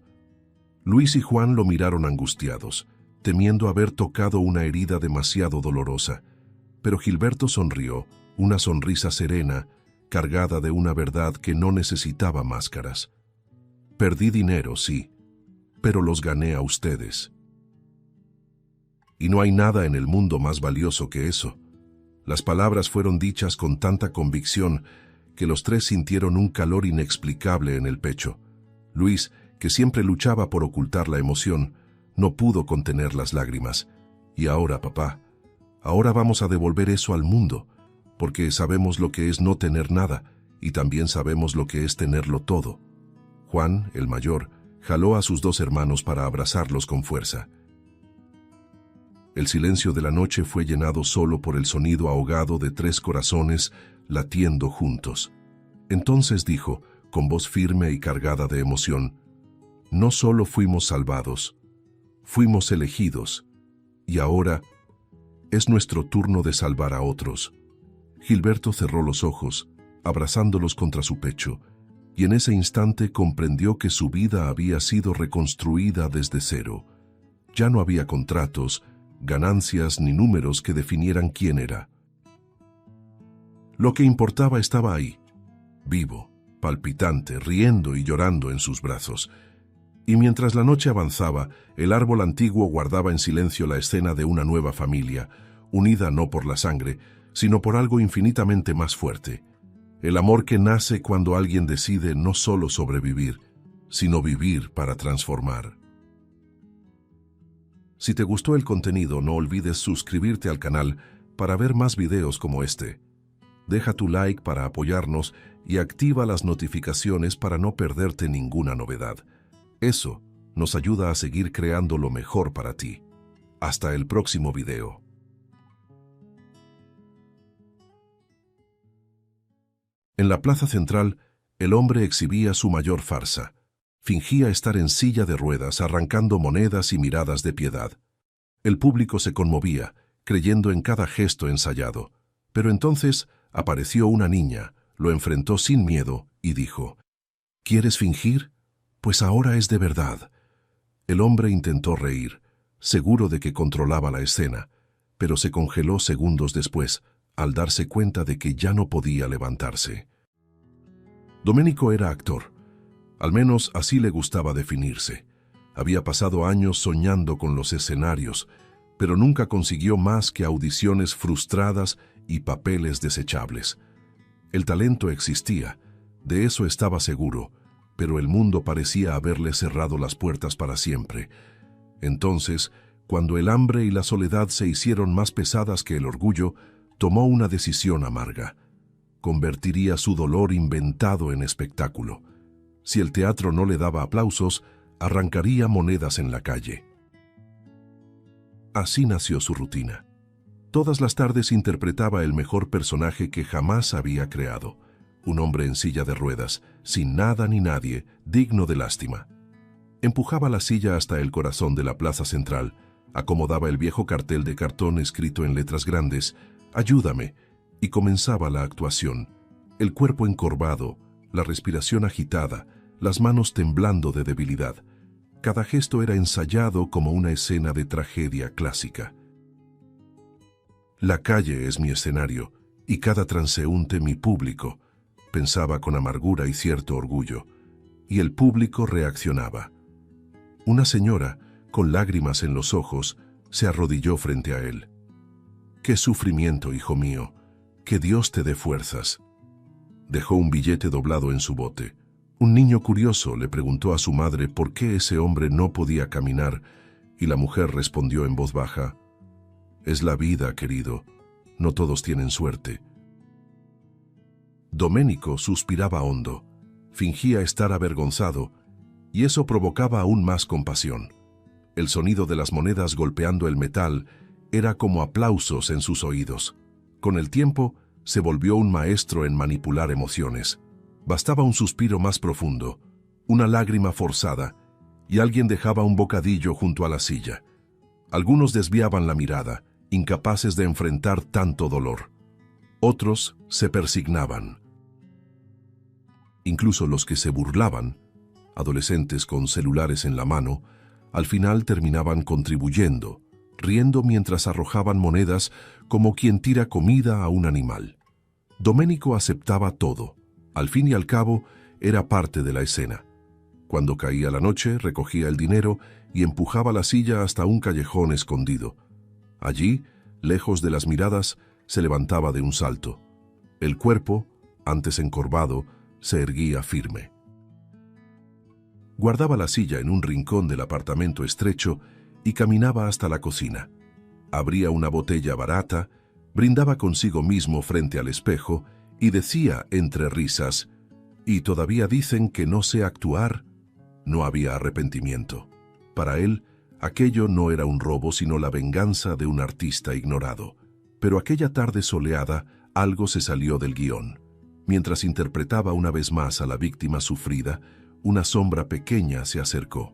Luis y Juan lo miraron angustiados, temiendo haber tocado una herida demasiado dolorosa, pero Gilberto sonrió, una sonrisa serena, cargada de una verdad que no necesitaba máscaras. «Perdí dinero, sí, pero los gané a ustedes. Y no hay nada en el mundo más valioso que eso». Las palabras fueron dichas con tanta convicción que los tres sintieron un calor inexplicable en el pecho. Luis, que siempre luchaba por ocultar la emoción, no pudo contener las lágrimas. «Y ahora, papá, ahora vamos a devolver eso al mundo, porque sabemos lo que es no tener nada, y también sabemos lo que es tenerlo todo». Juan, el mayor, jaló a sus 2 hermanos para abrazarlos con fuerza. El silencio de la noche fue llenado solo por el sonido ahogado de 3 corazones latiendo juntos. Entonces dijo, con voz firme y cargada de emoción, «No solo fuimos salvados, fuimos elegidos, y ahora es nuestro turno de salvar a otros». Gilberto cerró los ojos, abrazándolos contra su pecho, y en ese instante comprendió que su vida había sido reconstruida desde cero. Ya no había contratos, ganancias ni números que definieran quién era. Lo que importaba estaba ahí, vivo, palpitante, riendo y llorando en sus brazos. Y mientras la noche avanzaba, el árbol antiguo guardaba en silencio la escena de una nueva familia, unida no por la sangre, sino por algo infinitamente más fuerte. El amor que nace cuando alguien decide no solo sobrevivir, sino vivir para transformar. Si te gustó el contenido, no olvides suscribirte al canal para ver más videos como este. Deja tu like para apoyarnos y activa las notificaciones para no perderte ninguna novedad. Eso nos ayuda a seguir creando lo mejor para ti. Hasta el próximo video. En la plaza central, el hombre exhibía su mayor farsa. Fingía estar en silla de ruedas, arrancando monedas y miradas de piedad. El público se conmovía, creyendo en cada gesto ensayado. Pero entonces apareció una niña, lo enfrentó sin miedo y dijo, «¿Quieres fingir? Pues ahora es de verdad». El hombre intentó reír, seguro de que controlaba la escena, pero se congeló segundos después, al darse cuenta de que ya no podía levantarse. Domenico era actor. Al menos así le gustaba definirse. Había pasado años soñando con los escenarios, pero nunca consiguió más que audiciones frustradas y papeles desechables. El talento existía, de eso estaba seguro, pero el mundo parecía haberle cerrado las puertas para siempre. Entonces, cuando el hambre y la soledad se hicieron más pesadas que el orgullo, tomó una decisión amarga. Convertiría su dolor inventado en espectáculo. Si el teatro no le daba aplausos, arrancaría monedas en la calle. Así nació su rutina. Todas las tardes interpretaba el mejor personaje que jamás había creado, un hombre en silla de ruedas, sin nada ni nadie, digno de lástima. Empujaba la silla hasta el corazón de la plaza central, acomodaba el viejo cartel de cartón escrito en letras grandes, «Ayúdame», y comenzaba la actuación. El cuerpo encorvado, la respiración agitada, las manos temblando de debilidad. Cada gesto era ensayado como una escena de tragedia clásica. «La calle es mi escenario, y cada transeúnte mi público», pensaba con amargura y cierto orgullo, y el público reaccionaba. Una señora, con lágrimas en los ojos, se arrodilló frente a él. «Qué sufrimiento, hijo mío, que Dios te dé fuerzas». Dejó un billete doblado en su bote. Un niño curioso le preguntó a su madre por qué ese hombre no podía caminar, y la mujer respondió en voz baja, «Es la vida, querido, no todos tienen suerte». Domenico suspiraba hondo, fingía estar avergonzado, y eso provocaba aún más compasión. El sonido de las monedas golpeando el metal era como aplausos en sus oídos. Con el tiempo, se volvió un maestro en manipular emociones. Bastaba un suspiro más profundo, una lágrima forzada, y alguien dejaba un bocadillo junto a la silla. Algunos desviaban la mirada, incapaces de enfrentar tanto dolor. Otros se persignaban. Incluso los que se burlaban, adolescentes con celulares en la mano, al final terminaban contribuyendo, riendo mientras arrojaban monedas como quien tira comida a un animal. Domenico aceptaba todo. Al fin y al cabo, era parte de la escena. Cuando caía la noche, recogía el dinero y empujaba la silla hasta un callejón escondido. Allí, lejos de las miradas, se levantaba de un salto. El cuerpo, antes encorvado, se erguía firme. Guardaba la silla en un rincón del apartamento estrecho y caminaba hasta la cocina. Abría una botella barata, brindaba consigo mismo frente al espejo y decía entre risas, «¿Y todavía dicen que no sé actuar?» No había arrepentimiento. Para él, Aquello no era un robo, sino la venganza de un artista ignorado. Pero aquella tarde soleada, algo se salió del guión. Mientras interpretaba una vez más a la víctima sufrida, una sombra pequeña se acercó.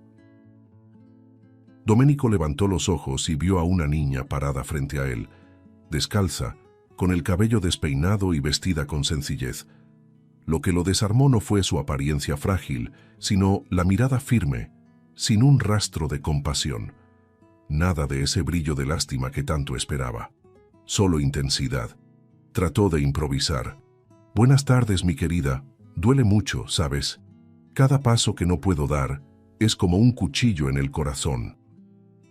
Domenico levantó los ojos y vio a una niña parada frente a él, descalza, con el cabello despeinado y vestida con sencillez. Lo que lo desarmó no fue su apariencia frágil, sino la mirada firme, sin un rastro de compasión. Nada de ese brillo de lástima que tanto esperaba. Solo intensidad. Trató de improvisar. «Buenas tardes, mi querida. Duele mucho, ¿sabes? Cada paso que no puedo dar es como un cuchillo en el corazón».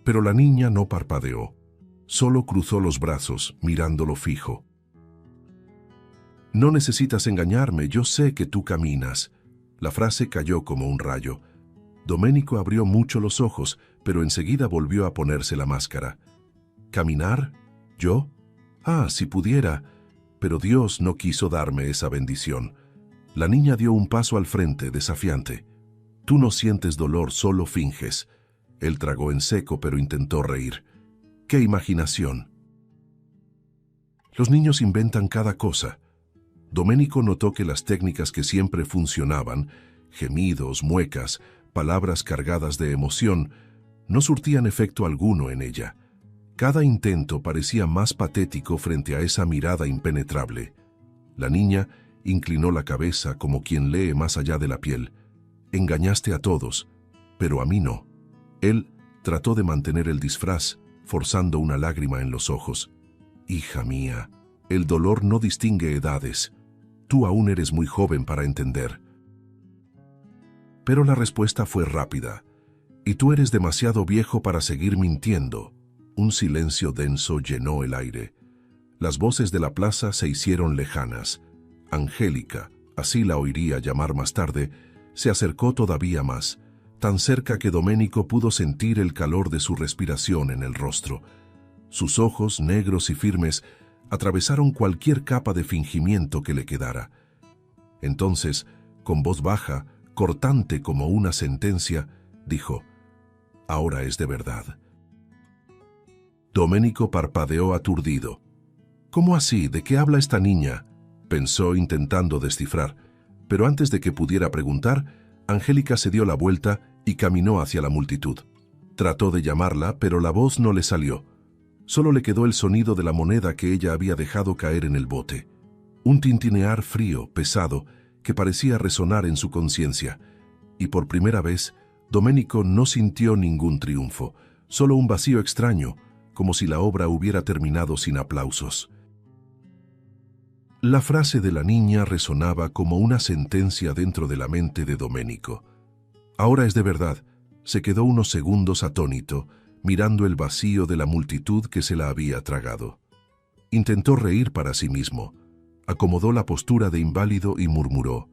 Pero la niña no parpadeó. Solo cruzó los brazos, mirándolo fijo. «No necesitas engañarme, yo sé que tú caminas». La frase cayó como un rayo. Domenico abrió mucho los ojos, pero enseguida volvió a ponerse la máscara. «¿Caminar? ¿Yo? Ah, si pudiera. Pero Dios no quiso darme esa bendición». La niña dio un paso al frente, desafiante. «Tú no sientes dolor, solo finges». Él tragó en seco, pero intentó reír. ¡Qué imaginación! Los niños inventan cada cosa. Domenico notó que las técnicas que siempre funcionaban, gemidos, muecas, palabras cargadas de emoción, no surtían efecto alguno en ella. Cada intento parecía más patético frente a esa mirada impenetrable. La niña inclinó la cabeza como quien lee más allá de la piel. «Engañaste a todos, pero a mí no». Él trató de mantener el disfraz, forzando una lágrima en los ojos. «Hija mía, el dolor no distingue edades. Tú aún eres muy joven para entender». Pero la respuesta fue rápida. «Y tú eres demasiado viejo para seguir mintiendo». Un silencio denso llenó el aire. Las voces de la plaza se hicieron lejanas. Angélica, así la oiría llamar más tarde, se acercó todavía más, tan cerca que Domenico pudo sentir el calor de su respiración en el rostro. Sus ojos, negros y firmes, atravesaron cualquier capa de fingimiento que le quedara. Entonces, con voz baja, cortante como una sentencia, dijo: «Ahora es de verdad». Domenico parpadeó aturdido. «¿Cómo así? ¿De qué habla esta niña?», pensó intentando descifrar, pero antes de que pudiera preguntar, Angélica se dio la vuelta y caminó hacia la multitud. Trató de llamarla, pero la voz no le salió. Solo le quedó el sonido de la moneda que ella había dejado caer en el bote. Un tintinear frío, pesado, que parecía resonar en su conciencia. Y por primera vez, Domenico no sintió ningún triunfo, solo un vacío extraño, como si la obra hubiera terminado sin aplausos. La frase de la niña resonaba como una sentencia dentro de la mente de Domenico. «Ahora es de verdad». Se quedó unos segundos atónito, mirando el vacío de la multitud que se la había tragado. Intentó reír para sí mismo. Acomodó la postura de inválido y murmuró: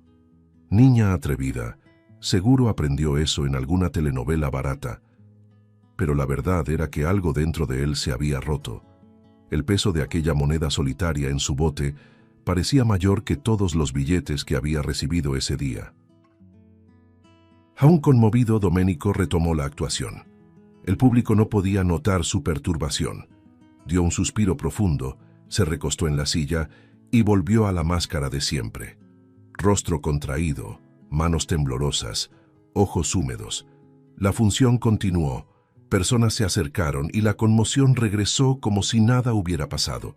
«Niña atrevida, seguro aprendió eso en alguna telenovela barata». Pero la verdad era que algo dentro de él se había roto. El peso de aquella moneda solitaria en su bote parecía mayor que todos los billetes que había recibido ese día. Aún conmovido, Domenico retomó la actuación. El público no podía notar su perturbación. Dio un suspiro profundo, se recostó en la silla y volvió a la máscara de siempre. Rostro contraído, manos temblorosas, ojos húmedos. La función continuó. Personas se acercaron y la conmoción regresó como si nada hubiera pasado.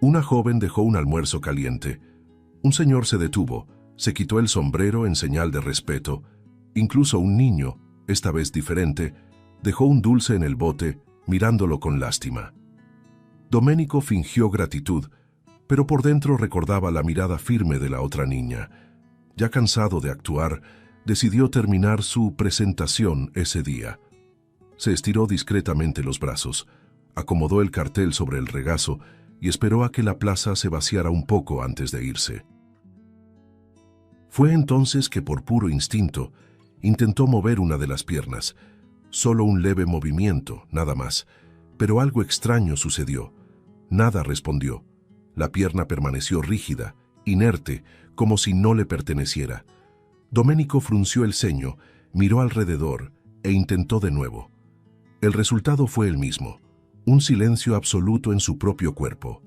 Una joven dejó un almuerzo caliente. Un señor se detuvo, se quitó el sombrero en señal de respeto. Incluso un niño, esta vez diferente, dejó un dulce en el bote, mirándolo con lástima. Domenico fingió gratitud, pero por dentro recordaba la mirada firme de la otra niña. Ya cansado de actuar, decidió terminar su presentación ese día. Se estiró discretamente los brazos, acomodó el cartel sobre el regazo y esperó a que la plaza se vaciara un poco antes de irse. Fue entonces que por puro instinto intentó mover una de las piernas. Solo un leve movimiento, nada más, pero algo extraño sucedió. Nada respondió. La pierna permaneció rígida, inerte, como si no le perteneciera. Domenico frunció el ceño, miró alrededor e intentó de nuevo. El resultado fue el mismo, un silencio absoluto en su propio cuerpo.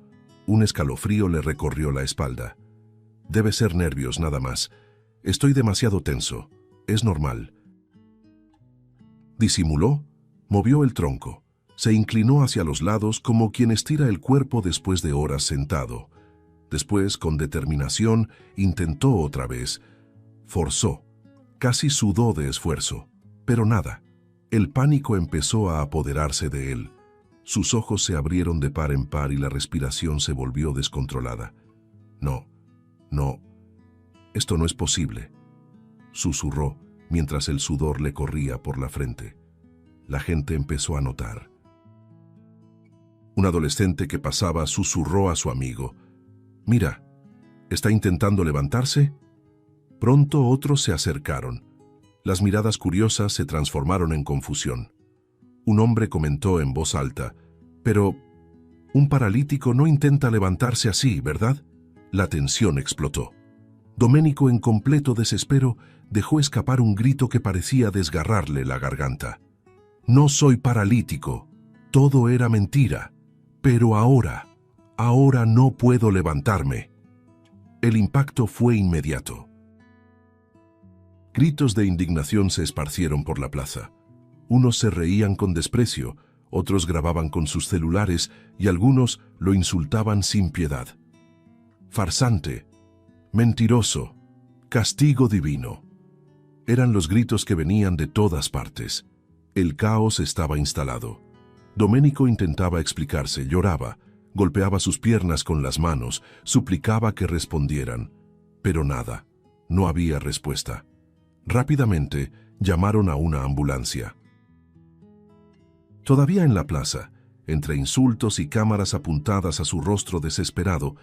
Un escalofrío le recorrió la espalda. Debe ser nervios, nada más. Estoy demasiado tenso. Es normal. Disimuló, movió el tronco, se inclinó hacia los lados como quien estira el cuerpo después de horas sentado. Después, con determinación, intentó otra vez. Forzó. Casi sudó de esfuerzo. Pero nada. El pánico empezó a apoderarse de él. Sus ojos se abrieron de par en par y la respiración se volvió descontrolada. No, esto no es posible, susurró mientras el sudor le corría por la frente. La gente empezó a notar. Un adolescente que pasaba susurró a su amigo: «Mira, ¿está intentando levantarse?». Pronto otros se acercaron. Las miradas curiosas se transformaron en confusión. Un hombre comentó en voz alta: «Pero un paralítico no intenta levantarse así, ¿verdad?». La tensión explotó. Domenico, en completo desespero, dejó escapar un grito que parecía desgarrarle la garganta. «No soy paralítico. Todo era mentira. Pero ahora no puedo levantarme». El impacto fue inmediato. Gritos de indignación se esparcieron por la plaza. Unos se reían con desprecio, otros grababan con sus celulares y algunos lo insultaban sin piedad. «Farsante», «mentiroso», «castigo divino». Eran los gritos que venían de todas partes. El caos estaba instalado. Domenico intentaba explicarse, lloraba, golpeaba sus piernas con las manos, suplicaba que respondieran. Pero nada, no había respuesta. Rápidamente llamaron a una ambulancia. Todavía en la plaza, entre insultos y cámaras apuntadas a su rostro desesperado,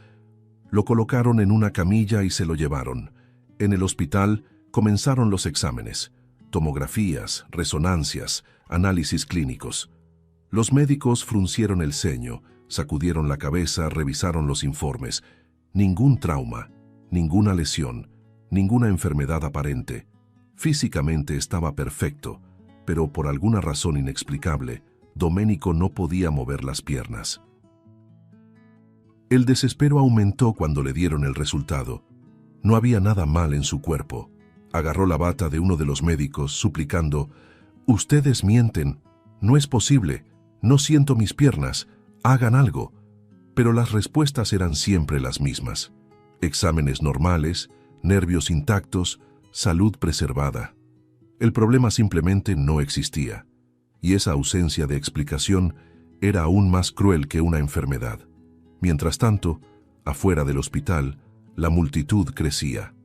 lo colocaron en una camilla y se lo llevaron. En el hospital comenzaron los exámenes: tomografías, resonancias, análisis clínicos. Los médicos fruncieron el ceño, sacudieron la cabeza, revisaron los informes. Ningún trauma, ninguna lesión, ninguna enfermedad aparente. Físicamente estaba perfecto, pero por alguna razón inexplicable, Domenico no podía mover las piernas. El desespero aumentó cuando le dieron el resultado. No había nada mal en su cuerpo. Agarró la bata de uno de los médicos, suplicando: «Ustedes mienten. No es posible. No siento mis piernas. Hagan algo». Pero las respuestas eran siempre las mismas. Exámenes normales, nervios intactos, salud preservada. El problema simplemente no existía. Y esa ausencia de explicación era aún más cruel que una enfermedad. Mientras tanto, afuera del hospital, la multitud crecía.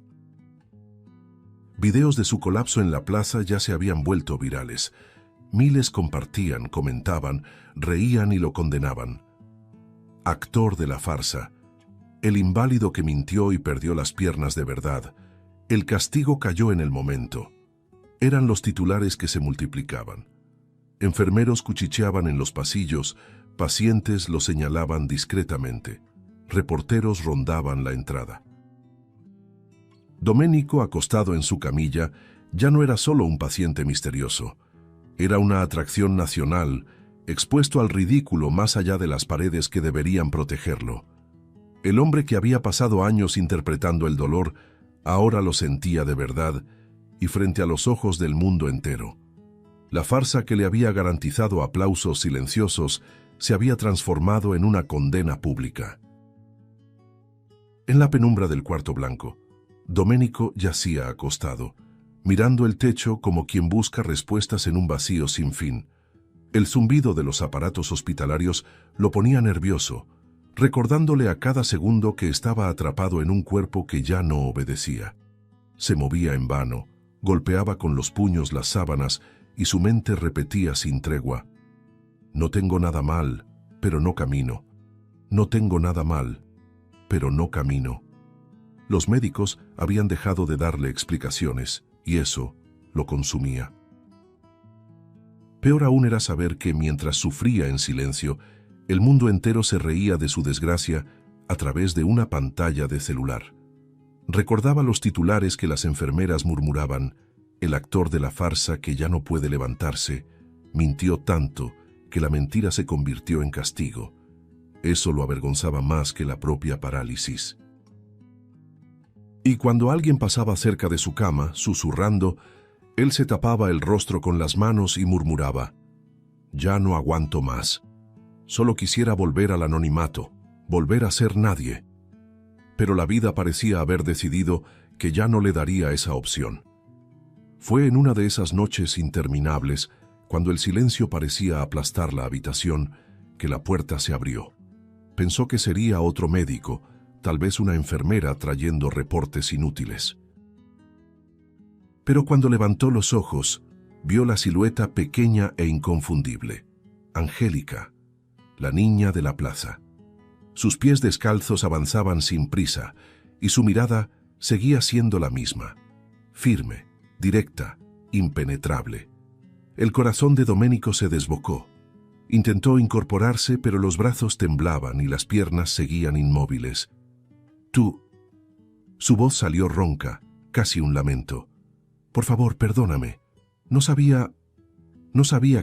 Videos de su colapso en la plaza ya se habían vuelto virales. Miles compartían, comentaban, reían y lo condenaban. Actor de la farsa, el inválido que mintió y perdió las piernas de verdad. El castigo cayó en el momento. Eran los titulares que se multiplicaban. Enfermeros cuchicheaban en los pasillos, pacientes lo señalaban discretamente. Reporteros rondaban la entrada. Domenico, acostado en su camilla, ya no era solo un paciente misterioso. Era una atracción nacional, expuesto al ridículo más allá de las paredes que deberían protegerlo. El hombre que había pasado años interpretando el dolor, ahora lo sentía de verdad y frente a los ojos del mundo entero. La farsa que le había garantizado aplausos silenciosos se había transformado en una condena pública. En la penumbra del cuarto blanco, Domenico yacía acostado, mirando el techo como quien busca respuestas en un vacío sin fin. El zumbido de los aparatos hospitalarios lo ponía nervioso, recordándole a cada segundo que estaba atrapado en un cuerpo que ya no obedecía. Se movía en vano, golpeaba con los puños las sábanas y su mente repetía sin tregua: «No tengo nada mal, pero no camino. No tengo nada mal, pero no camino». Los médicos habían dejado de darle explicaciones y eso lo consumía. Peor aún era saber que mientras sufría en silencio, el mundo entero se reía de su desgracia a través de una pantalla de celular. Recordaba los titulares que las enfermeras murmuraban: El actor de la farsa que ya no puede levantarse, mintió tanto que la mentira se convirtió en castigo. Eso lo avergonzaba más que la propia parálisis. Y cuando alguien pasaba cerca de su cama, susurrando, él se tapaba el rostro con las manos y murmuraba: «Ya no aguanto más. Solo quisiera volver al anonimato, volver a ser nadie». Pero la vida parecía haber decidido que ya no le daría esa opción. Fue en una de esas noches interminables, cuando el silencio parecía aplastar la habitación, que la puerta se abrió. Pensó que sería otro médico, tal vez una enfermera trayendo reportes inútiles. Pero cuando levantó los ojos, vio la silueta pequeña e inconfundible: Angélica, la niña de la plaza. Sus pies descalzos avanzaban sin prisa, y su mirada seguía siendo la misma, firme, directa, impenetrable. El corazón de Domenico se desbocó. Intentó incorporarse, pero los brazos temblaban y las piernas seguían inmóviles. «Tú». Su voz salió ronca, casi un lamento. «Por favor, perdóname. No sabía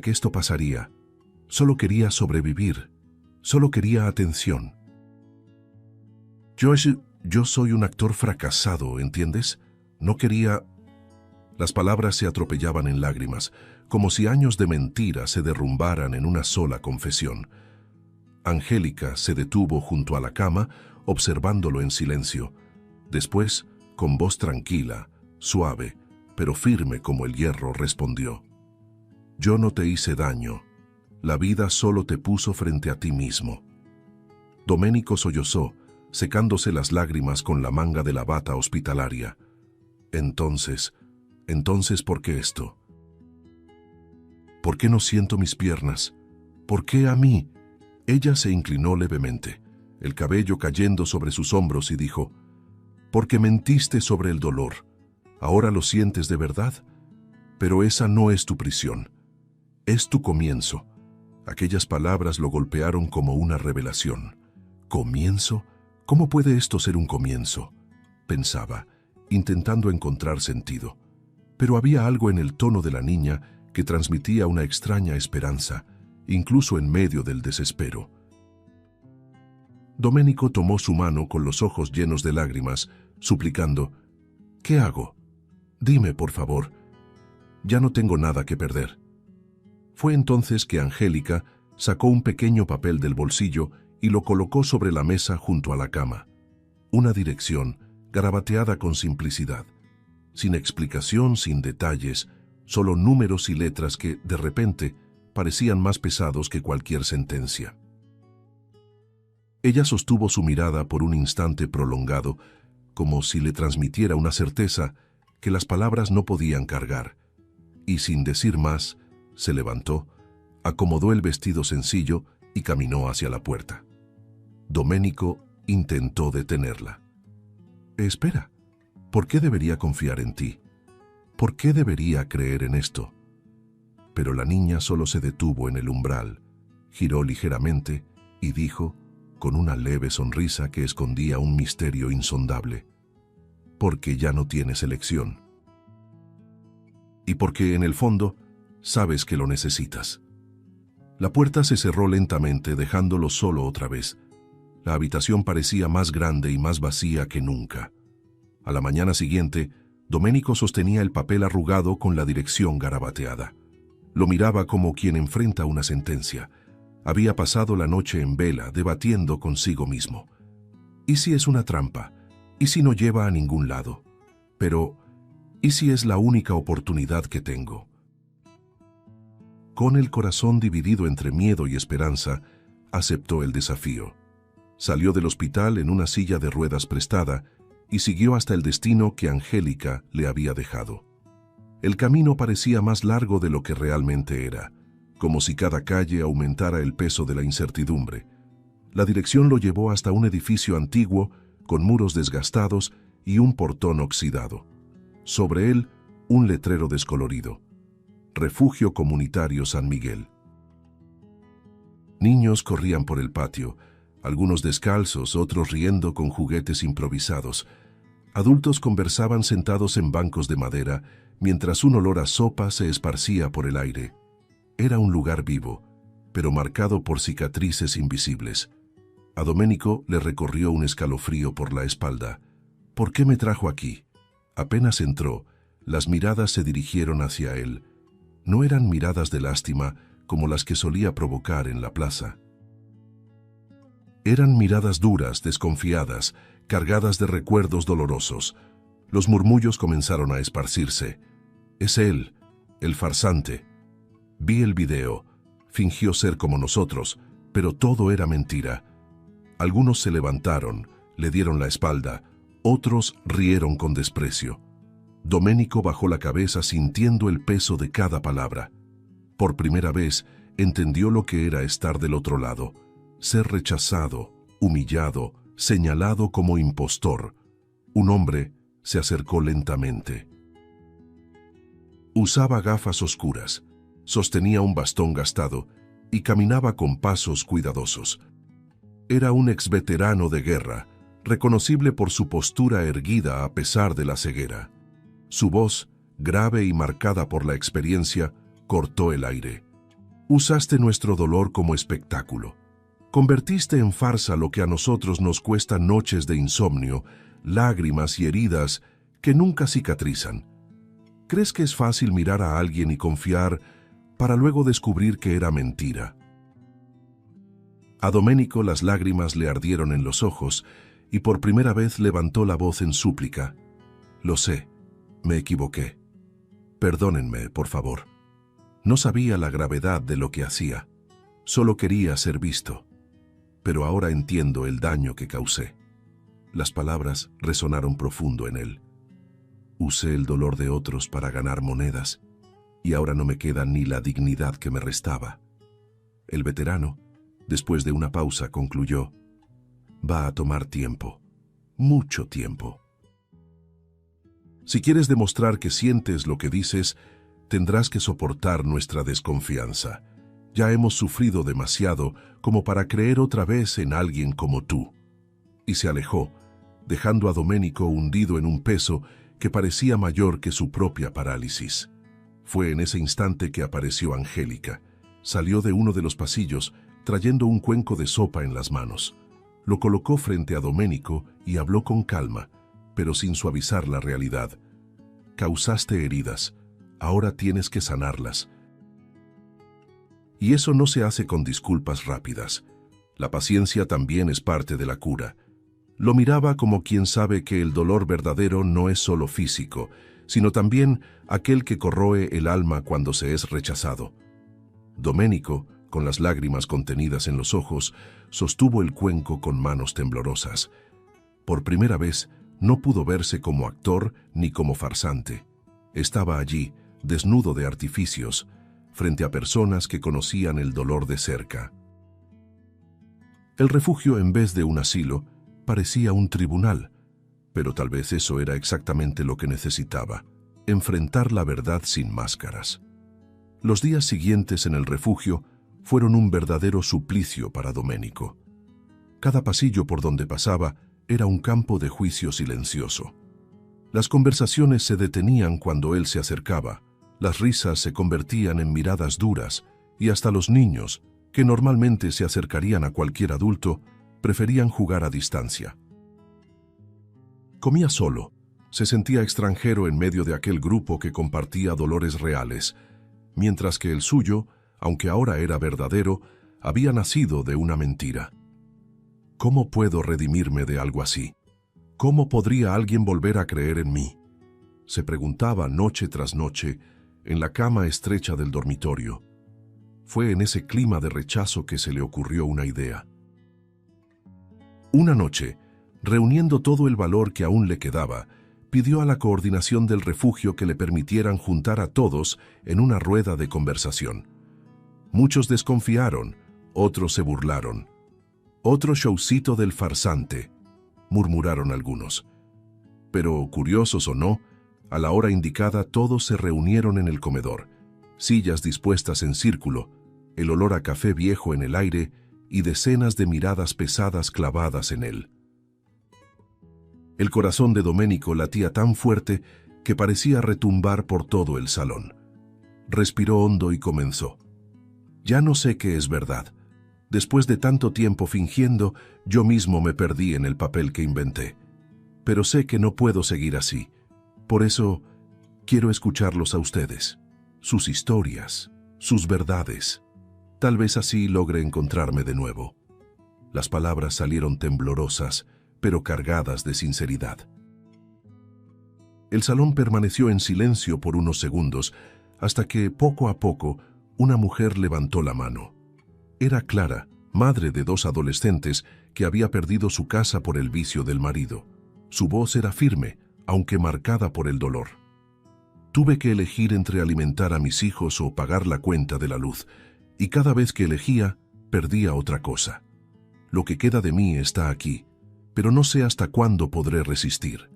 que esto pasaría. Solo quería sobrevivir. Solo quería atención. Yo soy un actor fracasado, ¿entiendes? No quería...». Las palabras se atropellaban en lágrimas, como si años de mentira se derrumbaran en una sola confesión. Angélica se detuvo junto a la cama, observándolo en silencio. Después, con voz tranquila, suave, pero firme como el hierro, respondió: «Yo no te hice daño. La vida solo te puso frente a ti mismo». Domenico sollozó, secándose las lágrimas con la manga de la bata hospitalaria. Entonces, ¿por qué esto? ¿Por qué no siento mis piernas? ¿Por qué a mí? Ella se inclinó levemente, el cabello cayendo sobre sus hombros, y dijo: «Porque mentiste sobre el dolor. ¿Ahora lo sientes de verdad? Pero esa no es tu prisión. Es tu comienzo». Aquellas palabras lo golpearon como una revelación. ¿Comienzo? ¿Cómo puede esto ser un comienzo?, pensaba, intentando encontrar sentido. Pero había algo en el tono de la niña que transmitía una extraña esperanza, incluso en medio del desespero. Domenico tomó su mano con los ojos llenos de lágrimas, suplicando: «¿Qué hago? Dime, por favor. Ya no tengo nada que perder». Fue entonces que Angélica sacó un pequeño papel del bolsillo y lo colocó sobre la mesa junto a la cama. Una dirección, garabateada con simplicidad, sin explicación, sin detalles, solo números y letras que, de repente, parecían más pesados que cualquier sentencia. Ella sostuvo su mirada por un instante prolongado, como si le transmitiera una certeza que las palabras no podían cargar, y sin decir más, se levantó, acomodó el vestido sencillo y caminó hacia la puerta. Domenico intentó detenerla. «Espera, ¿por qué debería confiar en ti? ¿Por qué debería creer en esto?». Pero la niña solo se detuvo en el umbral, giró ligeramente y dijo, con una leve sonrisa que escondía un misterio insondable: «Porque ya no tienes elección. Y porque, en el fondo, sabes que lo necesitas». La puerta se cerró lentamente, dejándolo solo otra vez. La habitación parecía más grande y más vacía que nunca. A la mañana siguiente, Domenico sostenía el papel arrugado con la dirección garabateada. Lo miraba como quien enfrenta una sentencia. Había pasado la noche en vela, debatiendo consigo mismo. ¿Y si es una trampa? ¿Y si no lleva a ningún lado? Pero, ¿y si es la única oportunidad que tengo? Con el corazón dividido entre miedo y esperanza, aceptó el desafío. Salió del hospital en una silla de ruedas prestada y siguió hasta el destino que Angélica le había dejado. El camino parecía más largo de lo que realmente era, como si cada calle aumentara el peso de la incertidumbre. La dirección lo llevó hasta un edificio antiguo, con muros desgastados y un portón oxidado. Sobre él, un letrero descolorido: Refugio Comunitario San Miguel. Niños corrían por el patio, algunos descalzos, otros riendo con juguetes improvisados. Adultos conversaban sentados en bancos de madera, mientras un olor a sopa se esparcía por el aire. Era un lugar vivo, pero marcado por cicatrices invisibles. A Domenico le recorrió un escalofrío por la espalda. ¿Por qué me trajo aquí? Apenas entró, las miradas se dirigieron hacia él. No eran miradas de lástima como las que solía provocar en la plaza. Eran miradas duras, desconfiadas, cargadas de recuerdos dolorosos. Los murmullos comenzaron a esparcirse. Es él, el farsante. Vi el video. Fingió ser como nosotros, pero todo era mentira. Algunos se levantaron, le dieron la espalda, otros rieron con desprecio. Domenico bajó la cabeza sintiendo el peso de cada palabra. Por primera vez entendió lo que era estar del otro lado, ser rechazado, humillado, señalado como impostor. Un hombre se acercó lentamente. Usaba gafas oscuras, sostenía un bastón gastado y caminaba con pasos cuidadosos. Era un exveterano de guerra, reconocible por su postura erguida a pesar de la ceguera. Su voz, grave y marcada por la experiencia, cortó el aire. Usaste nuestro dolor como espectáculo. Convertiste en farsa lo que a nosotros nos cuesta noches de insomnio, lágrimas y heridas que nunca cicatrizan. ¿Crees que es fácil mirar a alguien y confiar para luego descubrir que era mentira? A Domenico las lágrimas le ardieron en los ojos y por primera vez levantó la voz en súplica. Lo sé, me equivoqué. Perdónenme, por favor. No sabía la gravedad de lo que hacía. Solo quería ser visto. Pero ahora entiendo el daño que causé. Las palabras resonaron profundo en él. Usé el dolor de otros para ganar monedas, y ahora no me queda ni la dignidad que me restaba. El veterano, después de una pausa, concluyó: va a tomar tiempo, mucho tiempo. Si quieres demostrar que sientes lo que dices, tendrás que soportar nuestra desconfianza. Ya hemos sufrido demasiado como para creer otra vez en alguien como tú. Y se alejó, dejando a Domenico hundido en un peso que parecía mayor que su propia parálisis. Fue en ese instante que apareció Angélica. Salió de uno de los pasillos, trayendo un cuenco de sopa en las manos. Lo colocó frente a Domenico y habló con calma, pero sin suavizar la realidad. Causaste heridas, ahora tienes que sanarlas. Y eso no se hace con disculpas rápidas. La paciencia también es parte de la cura. Lo miraba como quien sabe que el dolor verdadero no es solo físico, sino también aquel que corroe el alma cuando se es rechazado. Domenico, con las lágrimas contenidas en los ojos, sostuvo el cuenco con manos temblorosas. Por primera vez, no pudo verse como actor ni como farsante. Estaba allí, desnudo de artificios, frente a personas que conocían el dolor de cerca. El refugio, en vez de un asilo, parecía un tribunal, pero tal vez eso era exactamente lo que necesitaba: enfrentar la verdad sin máscaras. Los días siguientes en el refugio fueron un verdadero suplicio para Domenico. Cada pasillo por donde pasaba era un campo de juicio silencioso. Las conversaciones se detenían cuando él se acercaba, las risas se convertían en miradas duras, y hasta los niños, que normalmente se acercarían a cualquier adulto, preferían jugar a distancia. Comía solo, se sentía extranjero en medio de aquel grupo que compartía dolores reales, mientras que el suyo, aunque ahora era verdadero, había nacido de una mentira. ¿Cómo puedo redimirme de algo así? ¿Cómo podría alguien volver a creer en mí? Se preguntaba noche tras noche en la cama estrecha del dormitorio. Fue en ese clima de rechazo que se le ocurrió una idea. Una noche, reuniendo todo el valor que aún le quedaba, pidió a la coordinación del refugio que le permitieran juntar a todos en una rueda de conversación. Muchos desconfiaron, otros se burlaron. «Otro showcito del farsante», murmuraron algunos. Pero, curiosos o no, a la hora indicada todos se reunieron en el comedor, sillas dispuestas en círculo, el olor a café viejo en el aire y decenas de miradas pesadas clavadas en él. El corazón de Domenico latía tan fuerte que parecía retumbar por todo el salón. Respiró hondo y comenzó. Ya no sé qué es verdad. Después de tanto tiempo fingiendo, yo mismo me perdí en el papel que inventé. Pero sé que no puedo seguir así. Por eso, quiero escucharlos a ustedes. Sus historias, sus verdades. Tal vez así logre encontrarme de nuevo. Las palabras salieron temblorosas, pero cargadas de sinceridad. El salón permaneció en silencio por unos segundos, hasta que, poco a poco, una mujer levantó la mano. Era Clara, madre de 2 adolescentes que había perdido su casa por el vicio del marido. Su voz era firme, aunque marcada por el dolor. Tuve que elegir entre alimentar a mis hijos o pagar la cuenta de la luz, y cada vez que elegía, perdía otra cosa. Lo que queda de mí está aquí, pero no sé hasta cuándo podré resistir.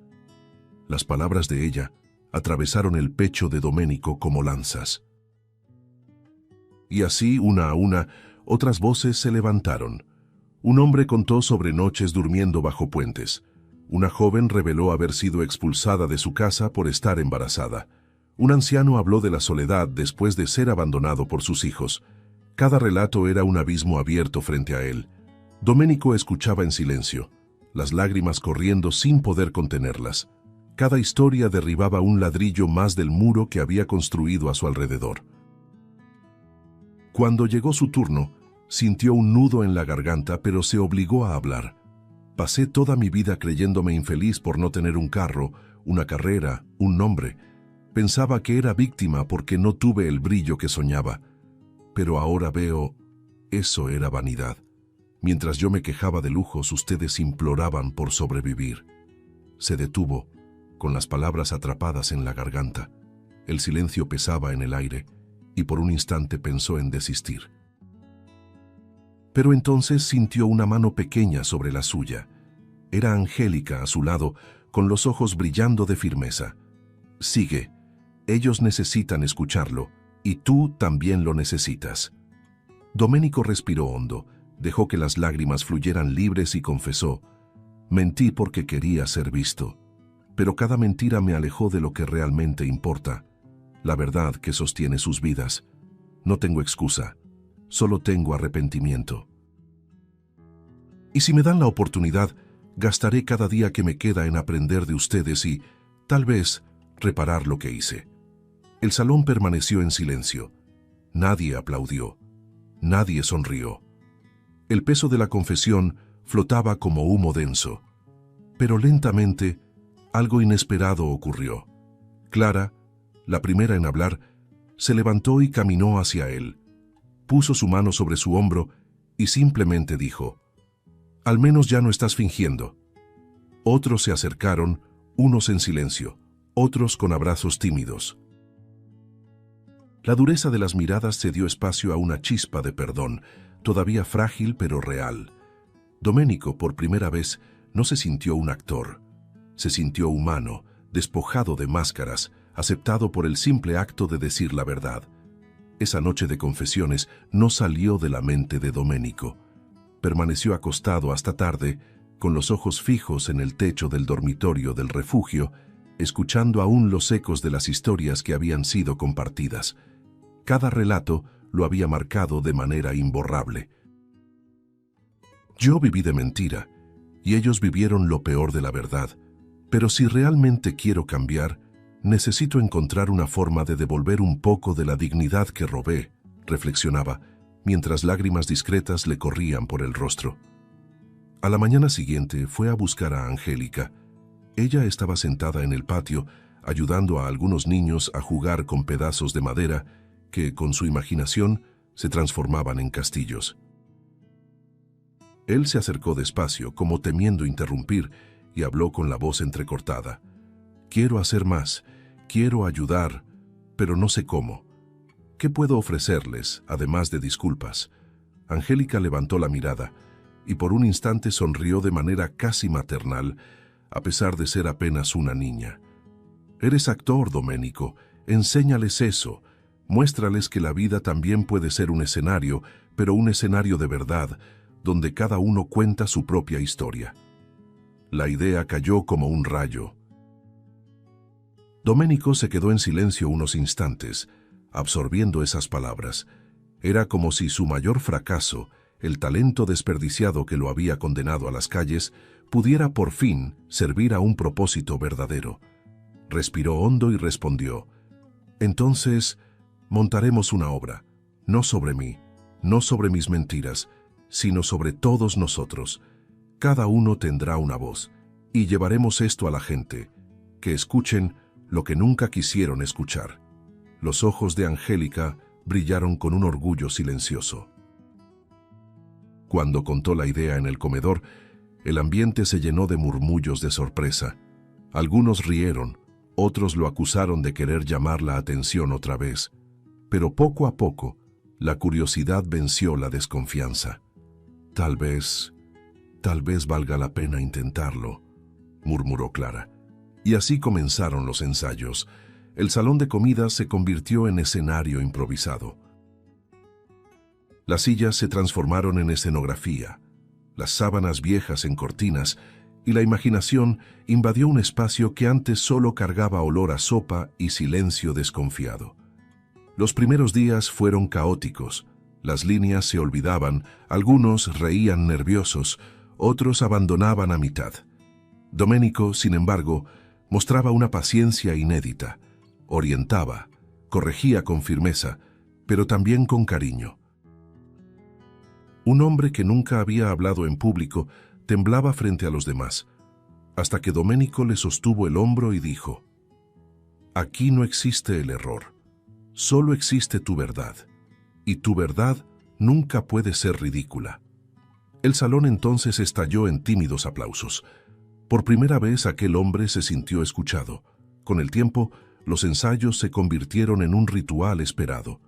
Las palabras de ella atravesaron el pecho de Domenico como lanzas. Y así, una a una, otras voces se levantaron. Un hombre contó sobre noches durmiendo bajo puentes. Una joven reveló haber sido expulsada de su casa por estar embarazada. Un anciano habló de la soledad después de ser abandonado por sus hijos. Cada relato era un abismo abierto frente a él. Domenico escuchaba en silencio, las lágrimas corriendo sin poder contenerlas. Cada historia derribaba un ladrillo más del muro que había construido a su alrededor. Cuando llegó su turno, sintió un nudo en la garganta, pero se obligó a hablar. Pasé toda mi vida creyéndome infeliz por no tener un carro, una carrera, un nombre. Pensaba que era víctima porque no tuve el brillo que soñaba. Pero ahora veo, eso era vanidad. Mientras yo me quejaba de lujos, ustedes imploraban por sobrevivir. Se detuvo, con las palabras atrapadas en la garganta. El silencio pesaba en el aire, y por un instante pensó en desistir. Pero entonces sintió una mano pequeña sobre la suya. Era Angélica a su lado, con los ojos brillando de firmeza. Sigue, ellos necesitan escucharlo, y tú también lo necesitas. Domenico respiró hondo, dejó que las lágrimas fluyeran libres y confesó: mentí porque quería ser visto, pero cada mentira me alejó de lo que realmente importa, la verdad que sostiene sus vidas. No tengo excusa, solo tengo arrepentimiento. Y si me dan la oportunidad, gastaré cada día que me queda en aprender de ustedes y, tal vez, reparar lo que hice. El salón permaneció en silencio. Nadie aplaudió. Nadie sonrió. El peso de la confesión flotaba como humo denso. Pero lentamente, algo inesperado ocurrió. Clara, la primera en hablar, se levantó y caminó hacia él. Puso su mano sobre su hombro y simplemente dijo: «Al menos ya no estás fingiendo». Otros se acercaron, unos en silencio, otros con abrazos tímidos. La dureza de las miradas cedió espacio a una chispa de perdón, todavía frágil pero real. Domenico, por primera vez, no se sintió un actor. Se sintió humano, despojado de máscaras, aceptado por el simple acto de decir la verdad. Esa noche de confesiones no salió de la mente de Domenico. Permaneció acostado hasta tarde, con los ojos fijos en el techo del dormitorio del refugio, escuchando aún los ecos de las historias que habían sido compartidas. Cada relato lo había marcado de manera imborrable. Yo viví de mentira, y ellos vivieron lo peor de la verdad. Pero si realmente quiero cambiar, necesito encontrar una forma de devolver un poco de la dignidad que robé, reflexionaba, mientras lágrimas discretas le corrían por el rostro. A la mañana siguiente fue a buscar a Angélica. Ella estaba sentada en el patio, ayudando a algunos niños a jugar con pedazos de madera que, con su imaginación, se transformaban en castillos. Él se acercó despacio, como temiendo interrumpir, y habló con la voz entrecortada. «Quiero hacer más, quiero ayudar, pero no sé cómo. ¿Qué puedo ofrecerles, además de disculpas?» Angélica levantó la mirada, y por un instante sonrió de manera casi maternal, a pesar de ser apenas una niña. «Eres actor, Domenico, enséñales eso. Muéstrales que la vida también puede ser un escenario, pero un escenario de verdad, donde cada uno cuenta su propia historia». La idea cayó como un rayo. Domenico se quedó en silencio unos instantes, absorbiendo esas palabras. Era como si su mayor fracaso, el talento desperdiciado que lo había condenado a las calles, pudiera por fin servir a un propósito verdadero. Respiró hondo y respondió: «Entonces, montaremos una obra, no sobre mí, no sobre mis mentiras, sino sobre todos nosotros. Cada uno tendrá una voz, y llevaremos esto a la gente, que escuchen lo que nunca quisieron escuchar». Los ojos de Angélica brillaron con un orgullo silencioso. Cuando contó la idea en el comedor, el ambiente se llenó de murmullos de sorpresa. Algunos rieron, otros lo acusaron de querer llamar la atención otra vez, pero poco a poco, la curiosidad venció la desconfianza. Tal vez valga la pena intentarlo», murmuró Clara. Y así comenzaron los ensayos. El salón de comidas se convirtió en escenario improvisado. Las sillas se transformaron en escenografía, las sábanas viejas en cortinas, y la imaginación invadió un espacio que antes solo cargaba olor a sopa y silencio desconfiado. Los primeros días fueron caóticos. Las líneas se olvidaban, algunos reían nerviosos, otros abandonaban a mitad. Domenico, sin embargo, mostraba una paciencia inédita. Orientaba, corregía con firmeza, pero también con cariño. Un hombre que nunca había hablado en público temblaba frente a los demás, hasta que Domenico le sostuvo el hombro y dijo: «Aquí no existe el error, solo existe tu verdad, y tu verdad nunca puede ser ridícula». El salón entonces estalló en tímidos aplausos. Por primera vez aquel hombre se sintió escuchado. Con el tiempo, los ensayos se convirtieron en un ritual esperado.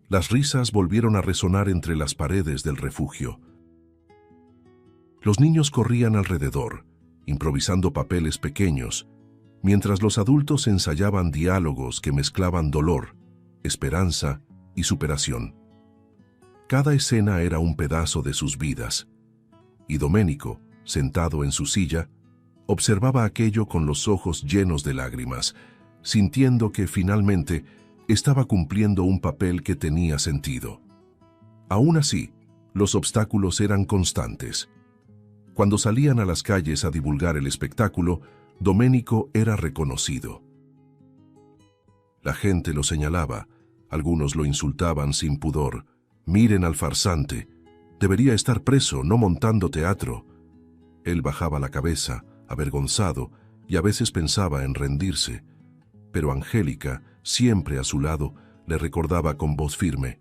Las risas volvieron a resonar entre las paredes del refugio. Los niños corrían alrededor, improvisando papeles pequeños, mientras los adultos ensayaban diálogos que mezclaban dolor, esperanza y superación. Cada escena era un pedazo de sus vidas, y Domenico, sentado en su silla, observaba aquello con los ojos llenos de lágrimas, sintiendo que finalmente estaba cumpliendo un papel que tenía sentido. Aún así, los obstáculos eran constantes. Cuando salían a las calles a divulgar el espectáculo, Domenico era reconocido. La gente lo señalaba, algunos lo insultaban sin pudor. «Miren al farsante, debería estar preso, no montando teatro». Él bajaba la cabeza, avergonzado, y a veces pensaba en rendirse. Pero Angélica, siempre a su lado, le recordaba con voz firme: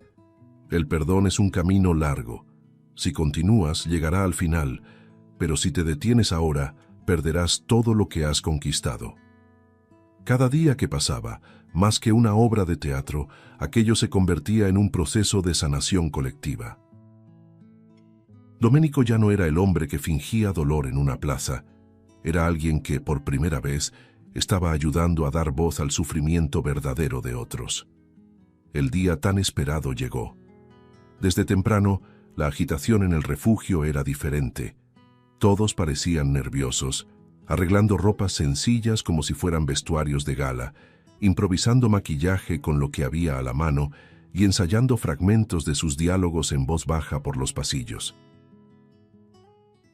«El perdón es un camino largo. Si continúas, llegará al final, pero si te detienes ahora, perderás todo lo que has conquistado». Cada día que pasaba, más que una obra de teatro, aquello se convertía en un proceso de sanación colectiva. Domenico ya no era el hombre que fingía dolor en una plaza. Era alguien que, por primera vez, estaba ayudando a dar voz al sufrimiento verdadero de otros. El día tan esperado llegó. Desde temprano, la agitación en el refugio era diferente. Todos parecían nerviosos, arreglando ropas sencillas como si fueran vestuarios de gala, improvisando maquillaje con lo que había a la mano y ensayando fragmentos de sus diálogos en voz baja por los pasillos.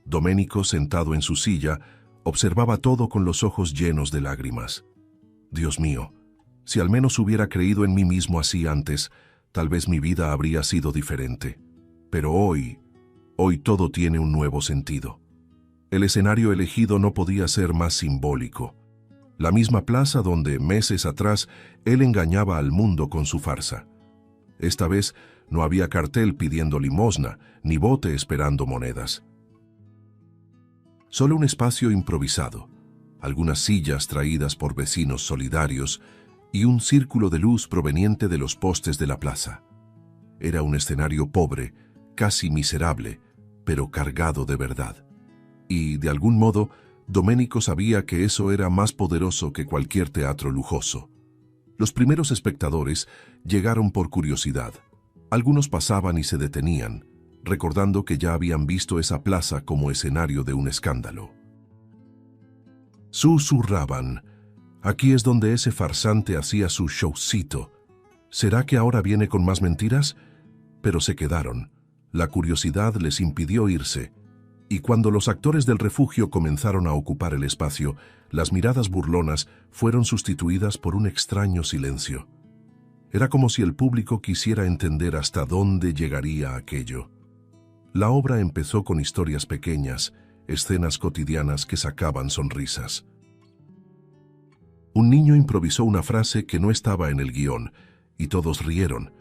Domenico, sentado en su silla, observaba todo con los ojos llenos de lágrimas. «Dios mío, si al menos hubiera creído en mí mismo así antes, tal vez mi vida habría sido diferente. Pero hoy todo tiene un nuevo sentido». El escenario elegido no podía ser más simbólico. La misma plaza donde, meses atrás, él engañaba al mundo con su farsa. Esta vez no había cartel pidiendo limosna, ni bote esperando monedas. Solo un espacio improvisado, algunas sillas traídas por vecinos solidarios y un círculo de luz proveniente de los postes de la plaza. Era un escenario pobre, casi miserable, pero cargado de verdad. Y, de algún modo, Domenico sabía que eso era más poderoso que cualquier teatro lujoso. Los primeros espectadores llegaron por curiosidad. Algunos pasaban y se detenían, recordando que ya habían visto esa plaza como escenario de un escándalo. Susurraban: Aquí es donde ese farsante hacía su showcito. ¿Será que ahora viene con más mentiras? Pero se quedaron. La curiosidad les impidió irse. Y cuando los actores del refugio comenzaron a ocupar el espacio, las miradas burlonas fueron sustituidas por un extraño silencio. Era como si el público quisiera entender hasta dónde llegaría aquello. La obra empezó con historias pequeñas, escenas cotidianas que sacaban sonrisas. Un niño improvisó una frase que no estaba en el guión, y todos rieron.